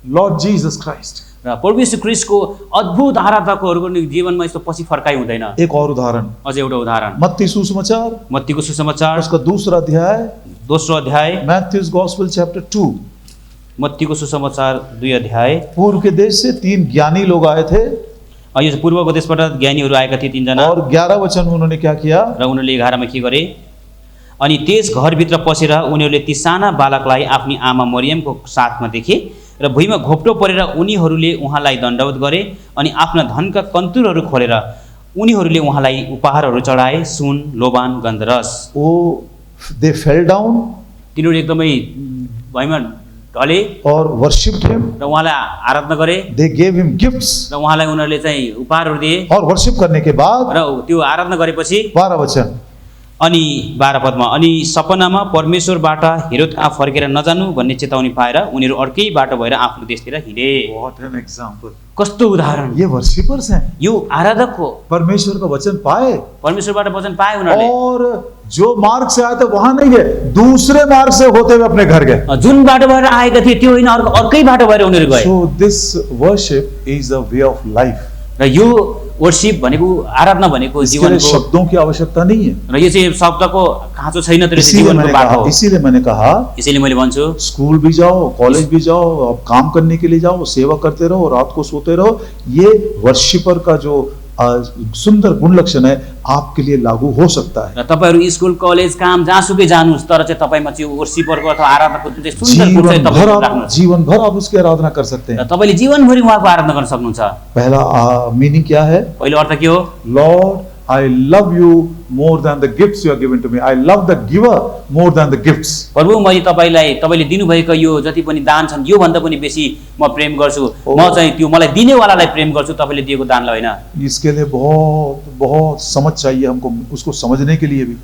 Lord Jesus Christ. र प्रभु यीशु क्रिस्टको अद्भुत आराधकहरूको जीवनमा यस्तो पछि फर्काइ हुँदैन। एक और उदाहरण, अझ एउटा उदाहरण, मत्ती सुसमाचार मत्तीको सुसमाचार उसका दूसरा अध्याय, दोस्रो अध्याय, Matthew's Gospel chapter 2 मत्तीको सुसमाचार 2 अध्याय। पूर्व के देश से 3 ज्ञानी लोग आए थे यो चाहिँ पूर्वको देशबाट ज्ञानीहरू आएका थिए 3 जना और 11 वचन उन्होंने क्या किया? र उनीहरूले 11 मा के गरे? अनि त्यस घरभित्र पसेर उनीहरूले ती साना बालकलाई आफ्नी आमा मरियमको साथमा देखे र भुइँमा घोप्टो परेर उनीहरूले उहाँलाई दण्डवत गरे अनि आफ्ना धनका कन्तुरहरू खोलेर उनीहरूले उहाँलाई उपहारहरू चढाए, सुन, लोबान, गन्धरस। वो दे फेल डाउन तिनीहरू एकदमै भुइँमा ढले और वर्शिप्ड हिम, र उहाँलाई आराधना गरे दे गेव हिम गिफ्ट्स र उहाँलाई उनीहरूले चाहिँ उपहारहरू दिए और वर्शिप करने के बाद र त्यो आराधना गरेपछि 12 वचन अनि 12 पदमा अनि सपनामा परमेश्वरबाट हेरोद कहाँ फर्केर नजानु भन्ने चेतावनी पाएर उनीहरू अर्कै बाटो भएर आफ्नो देशतिर हिँडे। What an example! कस्तो उदाहरण! ये वर्शिपर्स हैं, यो आराधक हो, परमेश्वर का वचन पाए परमेश्वरबाट वचन पाए उनीहरूले, और जो मार्ग से आए थे वहां नहीं गए, दूसरे मार्ग से होते हुए अपने घर गए। जुन बाटो भएर आएका थिए त्यो होइन, अर्कै बाटो भएर उनीहरू गए। So this worship is a way of life. र यो वर्शिप भनेको, आराधना भनेको इसके लिए जीवनको, शब्दों की आवश्यकता नहीं है। र यो चाहिँ शब्दको खाँचो छैन, तर जीवनको बाटो हो। इसीलिए मैंने कहा यसैले मैले भन्छु स्कूल भी जाओ, कॉलेज भी जाओ, अब काम करने के लिए जाओ, सेवा करते रहो, रात को सोते रहो, ये वर्शिपर का जो सुंदर गुण लक्षण है आपके लिए लागू हो सकता है। र तपाईहरु स्कुल कलेज काम जहाँसुकै जानुस्, तर चाहिँ तपाईमा चाहिँ वर्शिपरको अथवा आराधनाको जुन चाहिँ सुन्दर गुण चाहिँ तपाईले राख्नुहुन्छ। जीवन भर आप उसकी आराधना कर सकते हैं। र तपाईले जीवनभरि उहाँको आराधना गर्न सक्नुहुन्छ। पहला मीनिंग क्या है? पहिलो अर्थ के हो? Lord I love you more than the gifts you are given to me. I love the giver more than the gifts. प्रभु मैले तपाईलाई, तपाईले दिनुभएको यो जति पनि दान छन् यो भन्दा पनि बेसी म प्रेम गर्छु। म चाहिँ त्यो मलाई दिनेवालालाई प्रेम गर्छु, तपाईले दिएको दानलाई होइन। इसके लिए बहुत बहुत समझ चाहिए हमको, उसको समझने के लिए भी।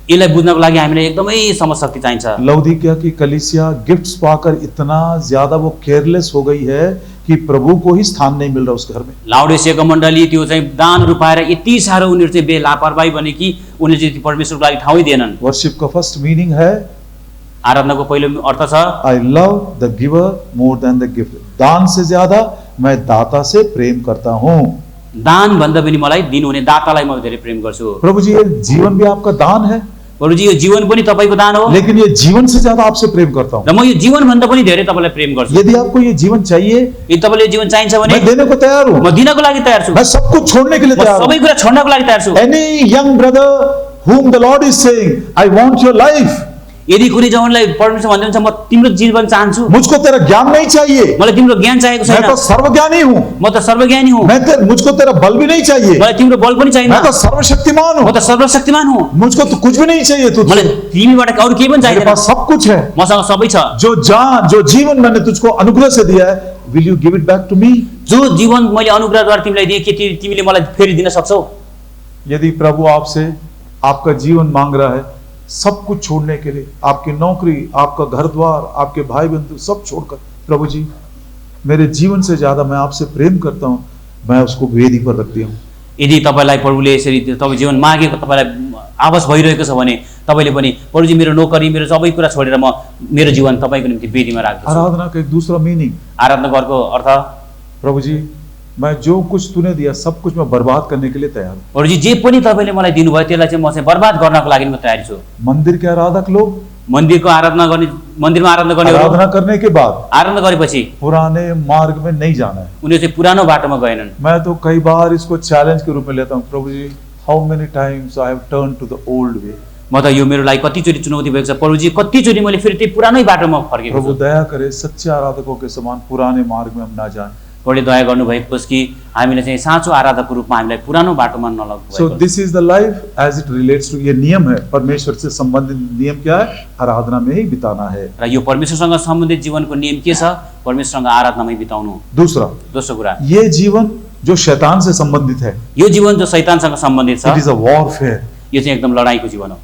यसलाई बुझ्नको लागि हामीलाई एकदमै समझ शक्ति चाहिन्छ। लौदीकिया की कलीसिया गिफ्ट्स पाकर इतना ज्यादा वो केयरलेस हो गई है कि प्रभु को ही स्थान नहीं मिल रहा उस घर में। लाउडेसियाको मण्डली त्यो चाहिँ दानहरु पाएर यति सारो उनीहरु चाहिँ बेलापरवाही बने कि उनीहरु चाहिँ परमेश्वरको लागि ठाउँै दिएनन्। वर्शिप का फर्स्ट मीनिंग है, आराधनाको पहिलो अर्थ छ आई love the giver more than the gift. दान से ज्यादा मैं दाता से प्रेम करता हूँ। दान भन्दा पनि मलाई दिनुहुने दातालाई म धेरै प्रेम गर्छु। प्रभु जी ये जीवन भी आपका दान है, प्रभुजी यो जीवन पनि तपाईको दान हो, लेकिन ये जीवन से ज्यादा आपसे प्रेम करता हूँ। र म यो जीवन भन्दा पनि धेरै तपाईलाई प्रेम गर्छु। यदि आपको ये जीवन चाहिए, यदि तपाईलाई जीवन चाहिन्छ भने मैं देने को तैयार हूँ। म दिनको लागि तयार छु। मैं सब कुछ छोड़ने के लिए म तैयार हूँ। सबै कुरा छोड्नको लागि तयार छु। Any young brother whom the Lord is saying, I want your life. यदि कुनै जवानलाई परमेश्वर भन्नुहुन्छ म तिम्रो जीवन चाहन्छु, मुझको तेरा ज्ञान नहीं चाहिए, मलाई तिम्रो ज्ञान चाहिएको मैं छैन, तो सर्वज्ञानी हूँ। म त सर्वज्ञानी हुँ, मुझको तेरा बल भी नहीं चाहिए, मलाई तिम्रो बल पनि चाहिन, मैं तो सर्वशक्तिमान म हूँ। त सर्वशक्तिमान हुँ, मुझको तो कुछ भी नहीं चाहिए तुझसे, मलाई तिमीबाट अरु केही पनि मेरे चाहिदैन, पास सब कुछ है। मसँग सबै छ। जो जीवन मैंने तुझको अनुग्रह से दिया है, will you give it back to me? जो जीवन मैले अनुग्रहद्वारा तिमीलाई दिए के तिमीले मलाई फेरि दिन सक्छौ? यदि प्रभु आपसे आपका जीवन मांग रहा है, सब कुछ छोड़ने के लिए, आपकी नौकरी, आपका घर द्वार, आपके भाई बंधु सब छोड़कर, प्रभु जी मेरे जीवन से ज्यादा मैं आपसे प्रेम करता हूँ, मैं उसको वेदी पर रख दिया हूँ। यदि तपाईलाई प्रभुले यसरी तपाईँ जीवन मागेको तपाईलाई आवाज भइरहेको छ भने तपाईले पनि प्रभुजी मेरो नोकरी, मेरो सबै कुरा छोडेर म मेरो जीवन तपाईको निम्ति वेदीमा राख्दछु। आराधना का एक दूसरा मीनिंग, आराधना गर्नुको अर्थ, प्रभु जी मैं जो कुछ तूने दिया सब कुछ मैं बर्बाद करने के लिए तैयार हूँ। प्रभुजी जे पनि तपाईले मलाई दिनुभयो त्यसलाई चाहिँ म चाहिँ बर्बाद गर्नको लागि म तयारी छु। मंदिर के आराधक लोग मन्दिरमा आराधना गर्ने आराधना करने के बाद आराधना गरेपछि पुराने मार्ग में नहीं जाना है। उनीहरू चाहिँ पुरानो बाटोमा गएनन्। मैं तो कई बार इसको चैलेंज के रूप में लेता हूँ, प्रभु जी how many times I have turn to the old way. म त यो मेरो लागि कतिचोटि चुनौती भएको छ प्रभुजी, कतिचोटि मैले फेरि त्यही पुरानै बाटोमा फर्केको प्रभु छु। दया करे सच्चे आराधकों के समान पुराने मार्ग में हम ना जाएं। प्रभुले दया गर्नुभएको होस् कि हामीले चाहिँ साँचो आराधकको रूपमा हामीलाई पुरानो बाटोमा नलग्नु। So this is the life as it relates to, ये नियम है परमेश्वर से संबंधित नियम क्या है, आराधना में ही बिताना है। र यो परमेश्वरसँग सम्बन्धित जीवनको नियम के छ? परमेश्वरसँग आराधनामै बिताउनु। दोस्रो कुरा, ये जीवन जो शैतान से संबंधित है, यो जीवन जो शैतानसँग सम्बन्धित छ, इट इज अ वॉरफेयर। यो चाहिँ एकदम लडाईँको जीवन हो।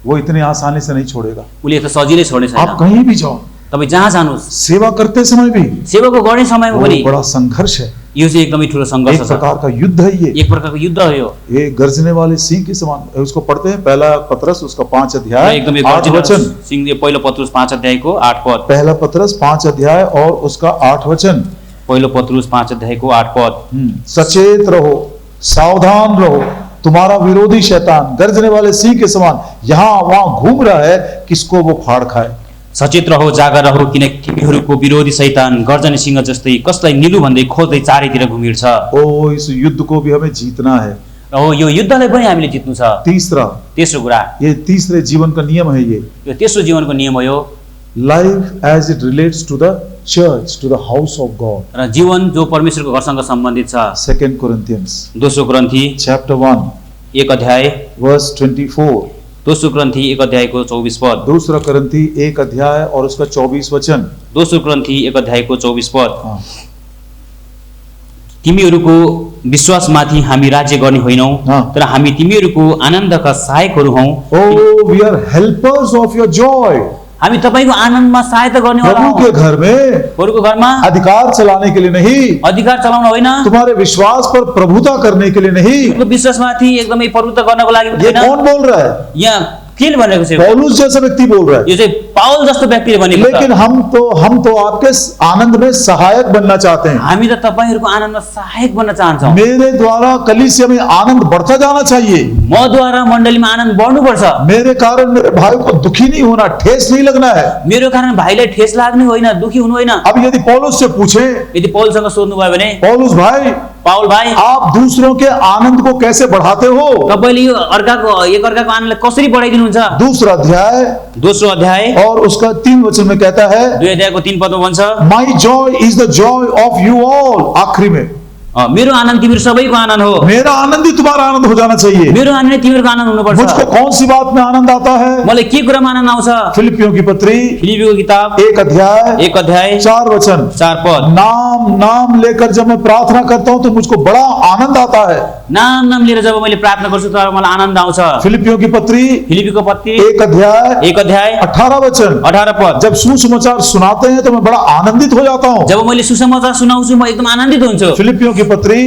वो इतनी आसानी से नहीं छोड़ेगा। उसले त सजिलै छोड्ने छैन। आप कहीं भी जाओ, तपाईँ जहाँ जानुहोस्, सेवा करते समय भी सेवाको गर्ने समयमा वो पनि बड़ा संघर्ष है, यो चाहिँ एकदमै ठुलो सङ्घर्ष एक छ। प्रकार का युद्ध है ये। एक प्रकारको युद्ध हो यो। ये गर्जने वाले सिंह के समान। उसको पढ़ते हैं, पहला पतरस उसका 5 अध्याय एकदमै 8 वचन। सिंह पहिलो पत्रुस 5 अध्यायको 8 पद। पहला पतरस 5 अध्याय और उसका 8 वचन। पहिलो पत्रुस 5 अध्यायको 8 पद। सचेत रहो, सावधान रहो, तुम्हारा विरोधी शैतान गर्जने वाले सिंह के समान यहाँ वहां घूम रहा है, किसको वो फाड़ खाए। सचेत रहो, जागर रहो, किनकि तिमीहरूको विरोधी शैतान गर्जने सिंह जस्तै कसलाई निलु भन्दै खोज्दै चारैतिर घुमिर्छ। ओ इस युद्ध को भी हमें जीतना है। हो यो युद्धलाई पनि हामीले जित्नु छ। तीसरा, तेस्रो कुरा, ये तीसरे जीवन का नियम है ये, यो तेस्रो जीवनको नियम हो यो, life as it relates to the church, to the house of God. र जीवन जो परमेश्वरको घरसँग सम्बन्धित छ। सेकेंड कोरिन्थियंस दोस्रो ग्रन्थी चैप्टर 1 1 अध्याय वर्स 24, दोस्रो ग्रन्थी 1 अध्यायको 24 पद, दूसरा कोरिन्थी 1 अध्याय और उसका 24 वचन। दोस्रो ग्रन्थी 1 अध्यायको 24 पद, हाँ। तिमीहरूको विश्वासमाथि हामी राज्य गर्ने होइनौ, हाँ। तर हामी तिमीहरूको आनन्दका सहायकहरू हौ। Oh we are helpers of your joy. हामी तपाईको आनन्दमा सहायता गर्नेवाला प्रभु हौ। के घर में प्रभुको घरमा अधिकार चलाने के लिए नहीं, अधिकार चलाउन होइन, तुम्हारे विश्वास पर प्रभुता करने के लिए नहीं। तिमीको विश्वासमाथि एकदमै प्रभुत्व गर्नको लागि ये होइन। कौन बोल रहा है? यहाँ के भनेको छ? पौलुस जैसा व्यक्ति बोल रहा है। यो चाहिँ पाउल जस्तो व्यक्तिले भनेको छ। लेकिन हम तो आपके आनंद में सहायक बनना चाहते हैं। हामी त तपाईहरुको आनन्दमा सहायक बन्न चाहन्छौँ। मेरे द्वारा कलीसिया में आनंद बढ़ता जाना चाहिए। मद्वारा मण्डलीमा आनन्द बढ्नुपर्छ। मेरे कारण मेरे भाई को दुखी नहीं होना, ठेस नहीं लगना है। मेरो कारण भाइलाई ठेस लाग्ने होइन, दुखी हुनु होइन। अब यदि पौलुस से पूछे, यदि पौलसँग सोध्नु भयो भने, पौलुस भाई पाउल भाइ आप दूसरों के आनंद को कैसे बढ़ाते हो? तपाईले यो एक अर्काको आनन्दलाई कसरी बढाइदिनुहुन्छ? दूसरा अध्याय दोस्रो अध्याय और उसका 3 वचन में कहता है, 2 अध्यायको 3 पदमा भन्छ, माई Joy is the Joy of you all. आखिरी में मेरो आनन्द तिम्रो सबैको आनन्द हो। मेरा आनंद ही तुम्हारा आनंद हो जाना चाहिए। मेरो आनन्द तिमीहरूको आनन्द हुनुपर्छ। मुझको कौन सी बात में आनंद आता है? मलाई के कुरामा आनन्द आउँछ? फिलिपियों की पत्री फिलिपीको किताब 1 अध्याय 1 अध्याय 4 वचन। 4 पद, नाम लेकर जब मैं प्रार्थना करता हूं तो मुझको बड़ा आनंद आता है। नाम लिएर जब मैले प्रार्थना गर्छु तब मलाई आनन्द आउँछ। फिलिपियों की पत्री फिलिपीको पत्री 1 अध्याय 1 अध्याय 18 वचन। 18 पद, जब सुसमाचार सुनाते हैं तो मैं बड़ा आनंदित हो जाता हूं। जब मैले सुसमाचार सुनाउँछु म एकदम आनन्दित हुन्छु। फिलिपियों की पत्री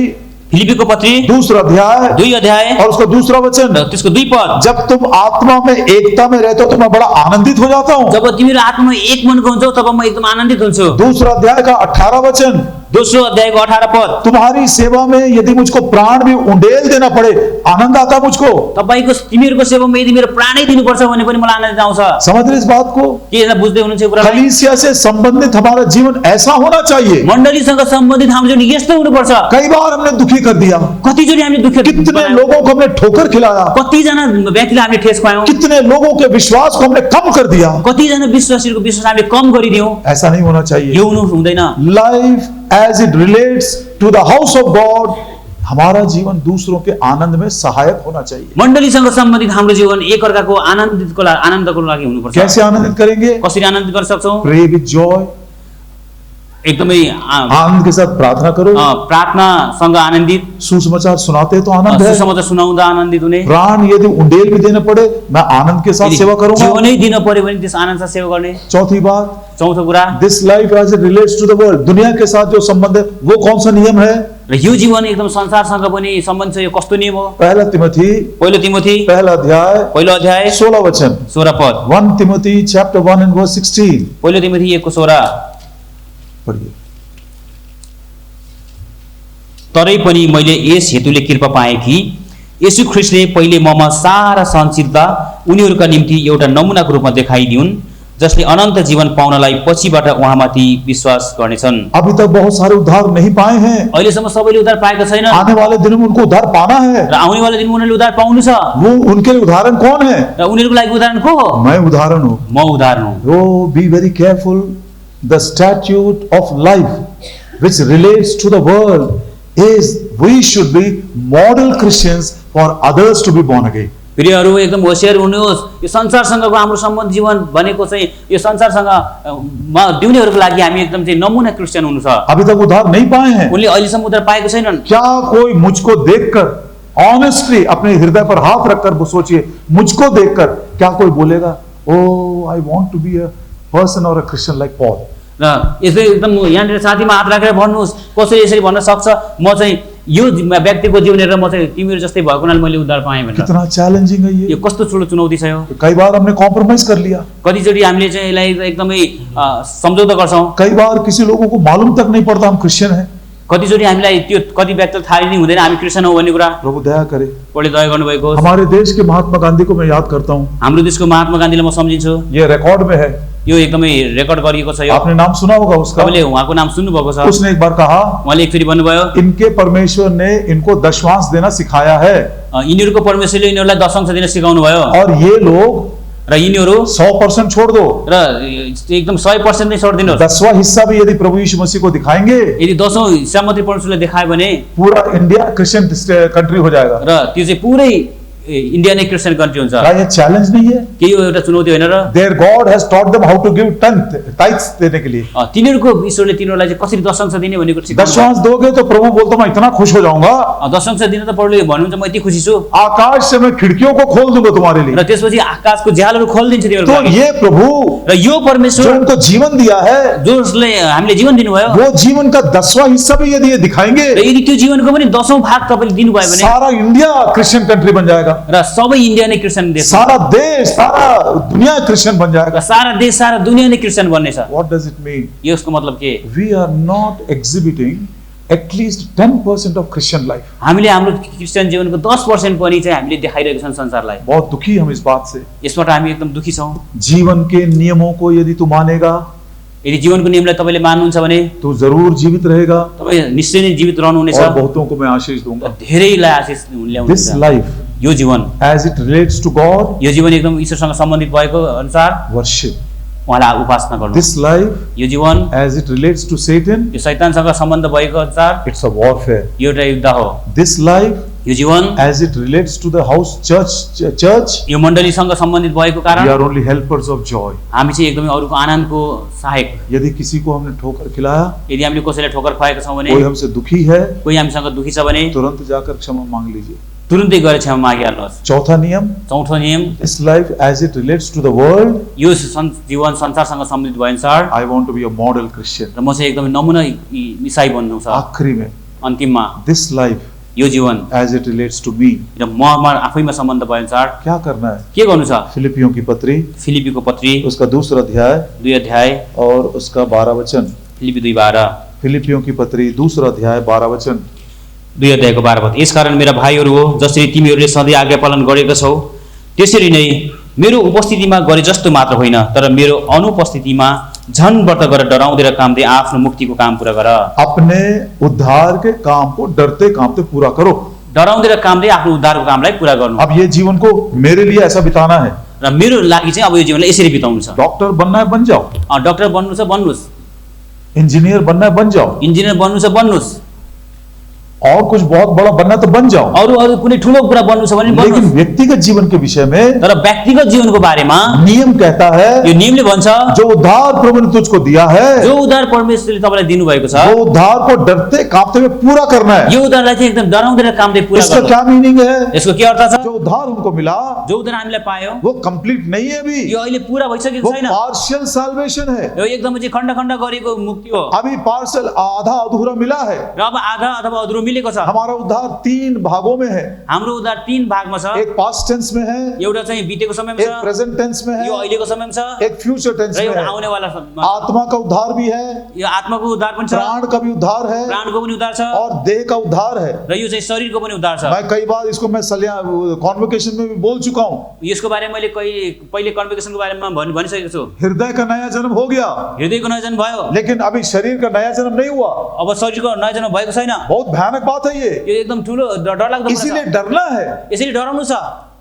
फिलिपीको पत्री दूसरा अध्याय 2 अध्याय और उसका दूसरा वचन, त्यसको 2 पद, जब तुम आत्मा में एकता में रहते हो तो मैं बड़ा आनंदित हो जाता हूं। जब तिमीहरू आत्मामा एक मनको हुन्छौ तब म एकदम आनन्दित हुन्छु। दूसरा अध्याय का 18 वचन, दोस्रो अध्यायको 18 पद, तुम्हारी सेवा में यदि मुझको प्राण भी उंडेल देना पड़े आनंद आता मुझको। तपाईको तिमीहरूको सेवामा यदि मेरो प्राणै दिनुपर्छ भने पनि मलाई आनन्द आउँछ। समझ रहे इस बात को? के बुझ्दै हुनुहुन्छ यो कुरालाई? कलीसिया से संबंधित हमारा जीवन ऐसा होना चाहिए। मण्डलीसँग सम्बन्धित हाम्रो जीवन यस्तो हुनुपर्छ। कई बार हमने दुखी कर दिया, कतिचोटि हामीले दुःख कितने बनायौँ, लोगों को हमने ठोकर खिलाया, कतिजना व्यक्तिलाई हामीले ठेस खुवायौँ, कितने लोगों के विश्वास को हमने कम कर दिया। कतिजना विश्वासीहरूको विश्वास हामीले कम गरिदियौँ। ऐसा नहीं होना चाहिए। यो हुँदैन। Life as it relates to the house of God, हमारा जीवन दूसरों के आनंद में सहायक होना चाहिए। मण्डलीसँग सम्बन्धित हाम्रो जीवन एक अर्काको आनन्दको लागि हुनुपर्छ। कैसे आनंदित करेंगे? कसरी आनन्दित गर्न सक्छौँ? प्रे विद जॉय, एकदमै आनंद के साथ प्रार्थना करो। प्रार्थनासँग आनन्दित, सुसमाचार सुनाते तो आनंद है। सुसमाचार सुनाउँदा आनन्दित हुने, प्राण यदि उंडेल भी देना पड़े मैं आनंद के साथ सेवा करूंगा। जीवनै दिन पर्यो भने त्यस आनन्दसँग सेवा गर्ने। चौथी बात, चौथो कुरा, this life as it relates to the world, दुनिया के साथ जो संबंध है वो कौन सा नियम है? र यो जीवन एकदम संसारसँग पनि सम्बन्ध छ। यो कस्तो नियम हो? पहला तिमोथी पहिलो तिमोथी पहला अध्याय पहिलो अध्याय 16 वचन। 16 पद, 1 तिमोथी चैप्टर 1 एंड वर्स 16 पहिलो तिमोथी 1 को 16, पढ़िए। तरै पनि मैले यस हेतुले कृपा पाएँ कि येशू ख्रीष्टले पहिले ममा सारा सहनशीलता उनीहरूका निम्ति एउटा नमुनाको रूपमा देखाइदिउन्, जसले अनन्त जीवन पाउनलाई पछिबाट उहाँमाथि विश्वास गर्नेछन्। अभी तक बहुत सारे उद्धार नहीं पाए हैं, अहिलेसम्म सबैले उद्धार पाएका छैन, आने वाले दिनों में उनको उद्धार पाना है। र आउनेवाला दिनमा उनीहरूले उद्धार पाउनु छ। वो उनके लिए उदाहरण कौन है? र उनीहरूको लागि उदाहरण को हो? मैं उदाहरण हूँ। म उदाहरण हुँ। Oh, be very careful. The statute of life which relates to the world is we should be model Christians for others to be born again. प्रियहरू एकदम होशियार हुनुहोस्। यो संसारसँगको हाम्रो सम्बन्ध जीवन भनेको चाहिँ यो संसारसँग दिउनेहरूको लागि हामी एकदम चाहिँ नमुना क्रिस्चियन हुनु छ। अभी तक उद्धार नहीं पाए हैं। उनले अहिलेसम्म उद्धार पाएको छैनन्। क्या कोई मुझको देखकर ऑनेस्टली अपने हृदय पर हाथ रखकर सोचिए, मुझको देखकर क्या कोई बोलेगा, oh I want to be a person और अ क्रिश्चियन लाइक पॉल? र यसले एकदम यहाँनिर छातीमा हात राखेर भन्नुहोस्, कसैले यसरी भन्न सक्छ म चाहिँ यो व्यक्तिको जीवन हेरेर म चाहिँ तिमीहरू जस्तै भएको हुनाले मैले उद्धार पाएँ भनेर? कितना चैलेंजिंग है ये। यो कस्तो ठुलो चुनौती छ यो। कई बार हमने कॉम्प्रोमाइज कर लिया, कतिचोटि हामीले चाहिँ यसलाई एकदमै सम्झौता गर्छौँ। कई बार किसी लोगों को मालूम तक नहीं पड़ता हम क्रिश्चियन हैं। कतिचोटि हामीलाई त्यो कति व्यक्तिले थाहा नै हुँदैन हामी क्रिस्चियन हो भन्ने कुरा। प्रभु दया करे। प्रभुले दया गर्नुभएको होस्। हमारे देश के महात्मा गांधी को मैं याद करता हूँ, हाम्रो देशको महात्मा गान्धीलाई म सम्झिन्छु। ये रिकॉर्ड में है। यो एकदमै रेकर्ड गरिएको छ। यो आपने नाम सुना होगा उसका। तपाईँले उहाँको नाम सुन्नुभएको छ। उसने एक बार कहा, उहाँले एक फेरि भन्नुभयो, इनके परमेश्वर ने इनको दशवांश देना सिखाया है यिनीहरूको परमेश्वरले यिनीहरूलाई दशंश दिन सिकाउनु भयो और ये लोग र यिनीहरू 100% छोड़ दो। र एकदम 100% नै छोडिदिनुहोस्। 10वां हिस्सा भी यदि प्रभु यीशु मसीह को दिखाएंगे, यदि 10औं हिस्सा मात्रै परमेश्वरले देखायो भने पूरा इंडिया क्रिश्चियन कंट्री हो जाएगा। र त्यो चाहिँ पुरै इन्डिया नै क्रिस्चियन कन्ट्री हुन्छ। क्या ये चैलेंज नहीं है? के यो एउटा चुनौती होइन र? Their God has taught them how to give tithes देने के लिए। तिनीहरूको ईश्वरले तिनीहरूलाई चाहिँ कसरी दशंश दिने भनेको सिकाउनु भयो। दशवांश दोगे तो प्रभु बोलता मैं इतना खुश हो जाऊंगा, दशंश दिन त प्रभुले भन्नुहुन्छ म यति खुसी छु, आकाश से मैं खिड़कियों को खोल दूंगा तुम्हारे लिए। र त्यसपछि आकाशको झ्यालहरू खोलिदिन्छ तिनीहरूको तो लागि। ये प्रभु र यो जो परमेश्वर उनको जीवन दिया है, जसले हामीले जीवन दिनुभयो, वो जीवन का 10वां हिस्सा भी यदि ये दिखाएंगे, र यदि त्यो जीवनको पनि 10औं भाग तपाईँले दिनुभयो भने सारा इंडिया क्रिश्चियन कंट्री बन जाएगा, र सबै इन्डिया नै क्रिस्चियन देश, सारा देश सारा दुनिया क्रिश्चियन बन र जाएगा। सारा देश सारा दुनिया नै क्रिस्चियन बन्नेछ। What does it mean? यसको मतलब के? We are not exhibiting at least 10% of Christian life. हामीले हाम्रो क्रिस्चियन जीवनको 10% पनि चाहिँ हामीले देखाइरहेका छौँ संसारलाई। बहुत दुखी हम इस बात से। यसबाट हामी एकदम दुखी छौँ। जीवन के नियमों को यदि तू मानेगा यदि जीवनको नियमलाई तपाईँले मान्नुहुन्छ भने तो जरूर जीवित रहेगा तपाईँ निश्चय नै जीवित रहनुहुनेछ। और बहुतों को मैं आशीष दूंगा। धेरैलाई आशिष This ल्याउनुहुन्छ। life यो जीवन, as it relates to God, यो जीवन एकदम ईश्वरसँग सम्बन्धित भएको अनुसार worship. उहाँलाई उपासना गर्नु। This life यो जीवन as it relates to Satan, यो शैतानसँग सम्बन्ध भएको अनुसार it's a warfare. यो एउटा युद्ध हो। This life यो जीवन as it relates to the house church, यो मण्डलीसँग सम्बन्धित भएको we कारण are only helpers of joy. हामी चाहिँ एकदमै अरूको आनन्दको सहायक। यदि किसी को हमने ठोकर खिलाया, यदि हामीले कसैलाई ठोकर खुवाएका छौँ भने, कोई हमसे दुखी है, कोही हामीसँग दुखी छ भने तुरंत जाकर क्षमा मांग लीजिए। तुरुन्तै गएर क्षमा मागिहाल्नुहोस्। चौथा नियम, चौथो नियम, this life as it relates to the world, यो जीवन संसारसँग सम्बन्धित भए अनुसार I want to be a model Christian. र म चाहिँ एकदमै नमुना ईसाई बन्नु छ। आखिरी में, अन्तिममा this life यो जीवन as it relates to me, र म आफैमा सम्बन्ध भए अनुसार क्या करना है? के गर्नु छ? फिलिपियों की पत्री फिलिपीको पत्री उसका 2 अध्याय 2 अध्याय और उसका 12 वचन। फिलिपी 2:12, फिलिपियों की पत्री 2 अध्याय 12 वचन। 2 अध्यायको 12 पद। यसकारण मेरा भाइहरू हो, जसरी तिमीहरूले सधैँ आज्ञा पालन गरेका छौ, त्यसरी नै मेरो उपस्थितिमा गरे जस्तो मात्र होइन, तर मेरो अनुपस्थितिमा झन् व्रत गरेर डराउँदै र कामदै आफ्नो मुक्तिको काम पुरा गर। अपने उद्धार के काम को डरते कामते पूरा करो। डराउँदै र कामदै आफ्नो उद्धारको कामलाई पुरा गर्नु। अब ये जीवन को मेरे लिए ऐसा बिताना है। र मेरो लागि चाहिँ अब यो जीवनलाई यसरी बिताउनु छ। डॉक्टर बनना है, बन जाओ। डक्टर बन्नु छ बन्नुहोस्, इंजीनियर बनना है, बन जाओ। इन्जिनियर बन्नु छ बन्नुहोस्, और कुछ बहुत बड़ा बनना है तो बन जाओ। अरू कुनै ठुलो कुरा बन्नु छ भने लेकिन बन्नुहोस्। व्यक्तिगत जीवन के विषय में तर व्यक्तिगत जीवनको बारेमा नियम कहता है, यो नियमले भन्छ जो उद्धार प्रभु ने तुझको दिया है, जो उद्धार परमेश्वरले तपाईँलाई दिनुभएको छ, वो उद्धार को डरते कांपते हुए पूरा करना है। यो उद्धारलाई चाहिँ एकदम डराउँदै र कामदै पुरा इसका गर्नु। क्या मीनिंग है? यसको के अर्थ छ? जो उद्धार हमको मिला जो उद्धार हामीलाई पायो वो कंप्लीट नहीं है अभी, यो अहिले पुरा भइसकेको वो छैन। पार्शियल साल्वेशन है। यो एकदमै चाहिँ खण्ड खण्ड गरेको मुक्ति हो अभी पार्शियल आधा अधूरा मिला है। र अब आधा अथवा अधुरो मिलेको छ। हमारा उद्धार 3 भागों में है। हाम्रो उद्धार 3 भागमा छ। एक पास्ट टेंस में है, एउटा चाहिँ बितेको समयमा एक छ, प्रेजेंट टेंस में है, यो अहिलेको समयमा छ, एक फ्यूचर टेंस र में एउटा है। आउनेवाला समयमा। आत्मा का उद्धार भी है, यो आत्माको उद्धार पनि छ, प्राण का भी उद्धार है प्राणको पनि उद्धार छ, और देह का उद्धार है। र यो चाहिँ शरीरको पनि उद्धार छ। मैं कई बार इसको मैं कॉन्वोकेशन में भी बोल चुका हूँ। यसको बारेमा मैले पहिले कन्भोकेसनको बारेमा भनिसकेको छु। हृदय का नया जन्म हो गया, हृदयको नयाँ जन्म भयो, लेकिन अभी शरीर का नया जन्म नहीं हुआ। अब शरीरको नयाँ जन्म भएको छैन। बहुत भयानक बात है ये, यो एकदम ठुलो डरलाग्दो कुरा इसीलिए छ। डरना है। यसरी डराउनु छ।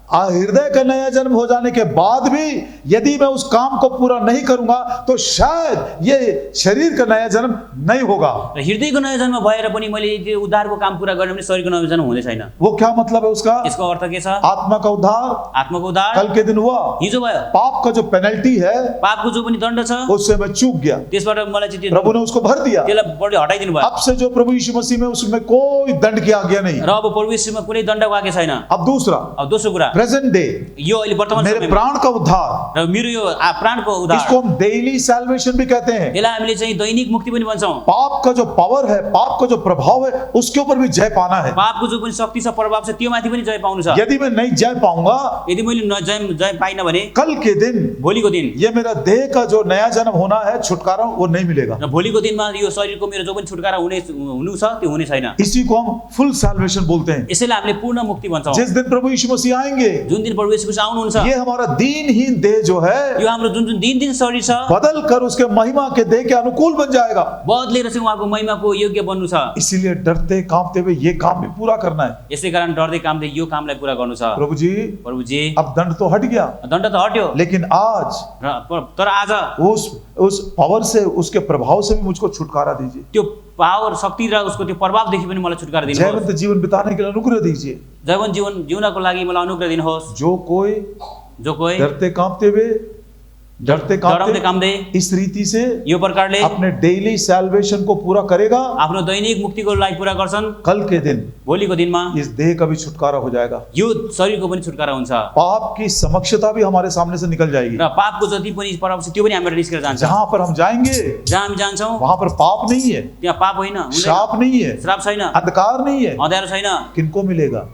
हृदय का नया जन्म हो जाने के बाद भी यदि मैं उस काम को पूरा नहीं करूंगा तो शायद ये शरीर का नया जन्म नहीं होगा। र हृदयको नयाँ जन्म भएर पनि मैले त्यो उद्धारको काम पुरा गर्ने भने शरीरको नयाँ जन्म हुँदै छैन। वो क्या मतलब है उसका? यसको अर्थ के छ? आत्मा का उद्धार आत्माको उद्धार कल के दिन हुआ, हिजो भयो। पाप का जो पेनल्टी है पापको जो पनि दण्ड छ उससे मैं चूक गया, त्यसबाट मलाई चाहिँ त्यो प्रभु ने उसको भर दिया। त्यसलाई बढी हटाइदिनु भयो। अब से जो प्रभु यीशु मसीह में उसमें कोई दंड की आज्ञा नहीं। र अब प्रभु येशूमा कुनै दण्डको आज्ञा छैन। अब दूसरा, अब दोस्रो कुरा, प्रेजेंट डे यो अहिले वर्तमान मेरे समयमा प्राण का उद्धार, र मेरो यो प्राणको उद्धार, इसको हम डेली सैल्वेशन भी कहते हैं। यसलाई हामीले चाहिँ दैनिक मुक्ति पनि भन्छौँ। पाप का जो पावर है, पाप का जो प्रभाव है, उसके ऊपर भी जय पाना है। पापको जो पनि शक्ति छ, प्रभाव छ, त्यो माथि पनि जय पाउनु छ। यदि मैं नहीं जय पाऊंगा, यदि मैले जय पाइन भने कल के दिन भोलिको दिन ये मेरा देह का जो नया जन्म होना है, छुटकारा, वो नहीं मिलेगा। र भोलिको दिनमा यो शरीरको मेरो जो पनि छुटकारा हुनु छ त्यो हुने छैन। इसी को हम फुल सैल्वेशन बोलते हैं। यसैलाई हामीले पूर्ण मुक्ति भन्छौँ। जिस दिन प्रभु यीशु मसीह आएंगे, आएंगे, जुन दिन प्रभु येशू ख्रीष्ट आउनुहुन्छ, ये हमारा दीनहीन देह जो है यो हाम्रो जुन जुन दिन शरीर छ बदल कर उसके महिमा के देह के अनुकूल बन जाएगा। बदलेर चाहिँ उहाँको महिमाको योग्य बन्नु छ। इसीलिए डरते कांपते हुए ये काम भी पूरा करना है। यसै कारण डर्दै कामले यो कामलाई पूरा गर्नु छ। प्रभुजी अब दंड तो हट गया, दण्ड त हट्यो, लेकिन आज तर आज उस पावर से, उसके प्रभाव से भी मुझको छुटकारा दीजिए। त्यो पावर शक्ति र उसको त्यो प्रभावदेखि पनि मलाई छुटकारा दिनुहोस्। जयवंत जीवन बिताने के लिए अनुग्रह दीजिए। जयवन्त जीवन जिउनको लागि मलाई अनुग्रह दिनुहोस्। जो कोई डरते कांपते हुए डराउँदै कामदै इस रीति से यो प्रकारले अपने डेली सैल्वेशन को पूरा करेगा, आफ्नो दैनिक मुक्तिको लागि पूरा गर्छन्, कल के दिन भोलिको दिनमा इस देह का भी छुटकारा हो जाएगा। यो शरीरको पनि छुटकारा हुन्छ, पाप की समक्षता भी हमारे सामने से निकल जाएगी। र पापको जति पनि परम छ त्यो पनि हामीबाट निस्केर जान्छ। जहाँ पर हम जाएंगे, जहाँ हामी जान्छौँ वहाँ पर पाप नहीं है, त्यहाँ पाप होइन, श्राप नहीं है, श्राप छैन, अंधकार नहीं है। अँध्यारो छैन। किनको मिलेगा?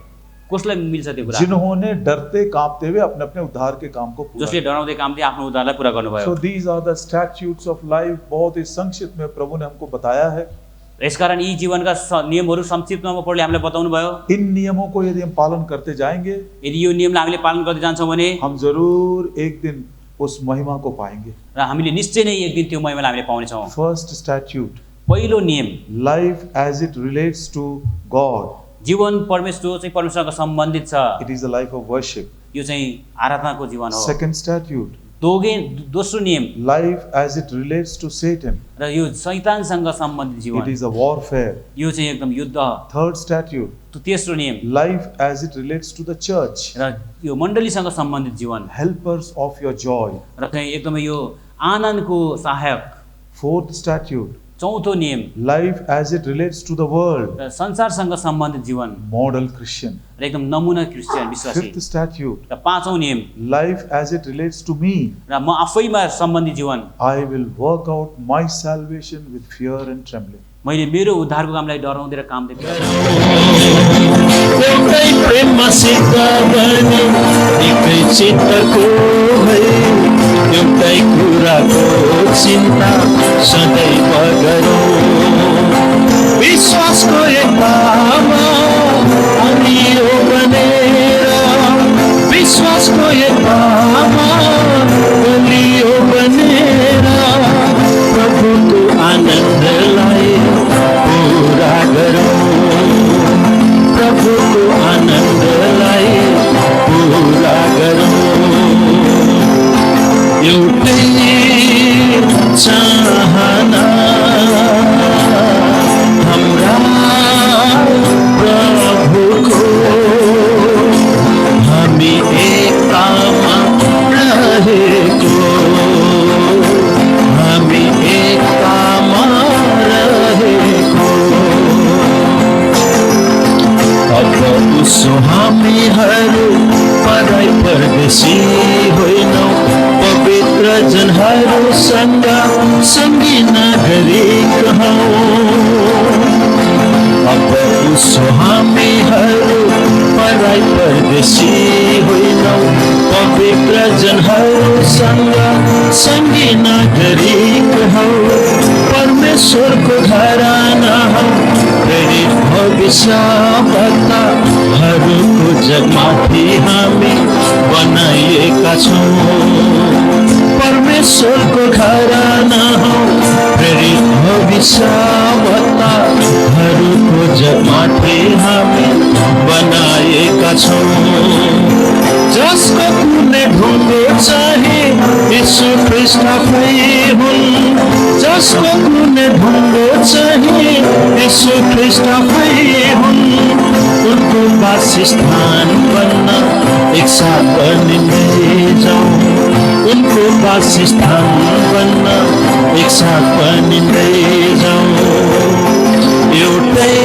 कसलाई मिल्छ त्यो कुरा? जिन्होंने डरते कांपते हुए अपने अपने उद्धार के काम को पूरा जसले डराउँदै कामले आफ्नो उद्धारलाई पूरा गर्नुभयो। So these are the statutes of life। बहुत ही संक्षिप्त में प्रभु ने हमको बताया है। यसकारण यी जीवनका नियमहरू संक्षिप्तमा प्रभुले हामीलाई बताउनु भयो। इन नियमों को यदि हम पालन करते जाएंगे, यदि यो नियमलाई हामीले पालन गर्दै जान्छौँ भने हम जरूर एक दिन उस महिमा को पाएंगे। र हामीले निश्चय नै एक दिन त्यो महिमालाई हामीले पाउनेछौँ। फर्स्ट स्टैट्यूट, पहिलो नियम, life as it relates to God. जीवन परमेश्वर चाहिँ परमेश्वरसँग सम्बन्धित छ। It is the life of worship. यो चाहिँ आराधनाको जीवन हो। सेकंड स्टैट्यूट, दोस्रो नियम, life as it relates to Satan. र यो शैतानसँग सम्बन्धित जीवन, इट इज अ वॉरफेयर। यो चाहिँ एकदम युद्ध। थर्ड स्टैट्यूट, तेस्रो नियम, life as it relates to the church. र यो मण्डलीसँग सम्बन्धित जीवन, हेल्पर्स ऑफ योर जॉय। र चाहिँ एकदमै यो आनन्दको सहायक। फोर्थ स्टैट्यूट, चौथो नियम, life as it relates to the world. र संसारसँग सम्बन्धित जीवन, मॉडल क्रिश्चियन। र एकदम नमुना क्रिस्चियन विश्वासी। फिफ्थ स्टैट्यूट, र पाँचौं नियम, life as it relates to me. र म आफैमा सम्बन्धित जीवन। I will work out my salvation with fear and trembling. मैले मेरो उद्धारको कामलाई डराउँदै र कामदै एउटै प्रेममा सिद्ध गर्ने एकै चित्तको भई एउटै कुराको चिन्ता सदैव गरौँ। विश्वासको एकतामा अनियो बनेर, विश्वासको एकतामा अनियो बनेर प्रभुको आनन्दलाई पूरा गरौँ। प्रभुको आनन्दलाई पूरा गरौँ। एउटै चाहना हाम्रा प्रभुको, हामी एकतामा रहेको, हामी एकतामा रहेको। अब उसो हामीहरू पराई परदेशी होइनौँ, पवित्र जनहरूसँग सँगै नागरिक हौँ। अब उसो हामीहरू पराई परदेशी होइनौँ, पवित्र जनहरूसँग सँगै नागरिक हौँ। परमेश्वरको घराना हौँ, प्रेरित भविष्यवक्ताहरूको जगमाथि हामी बनाइएका छौँ। परमेश्वरको घराना हौँ, प्रेरित भविष्यवक्ताहरूको जगमाथि हामी बनाइएका छौँ। जसको कुनै ढुङ्गो चाहे यीशु ख्रीष्ट आफै हुन्। जसको कुनै ढुङ्गो चाहे यीशु ख्रीष्ट आफै हुन्। उनको वासस्थान बन्न एकसाथ बनिँदै जाउँ। उनको वासस्थान बन्न एकसाथ बनिँदै जाउँ। एउटै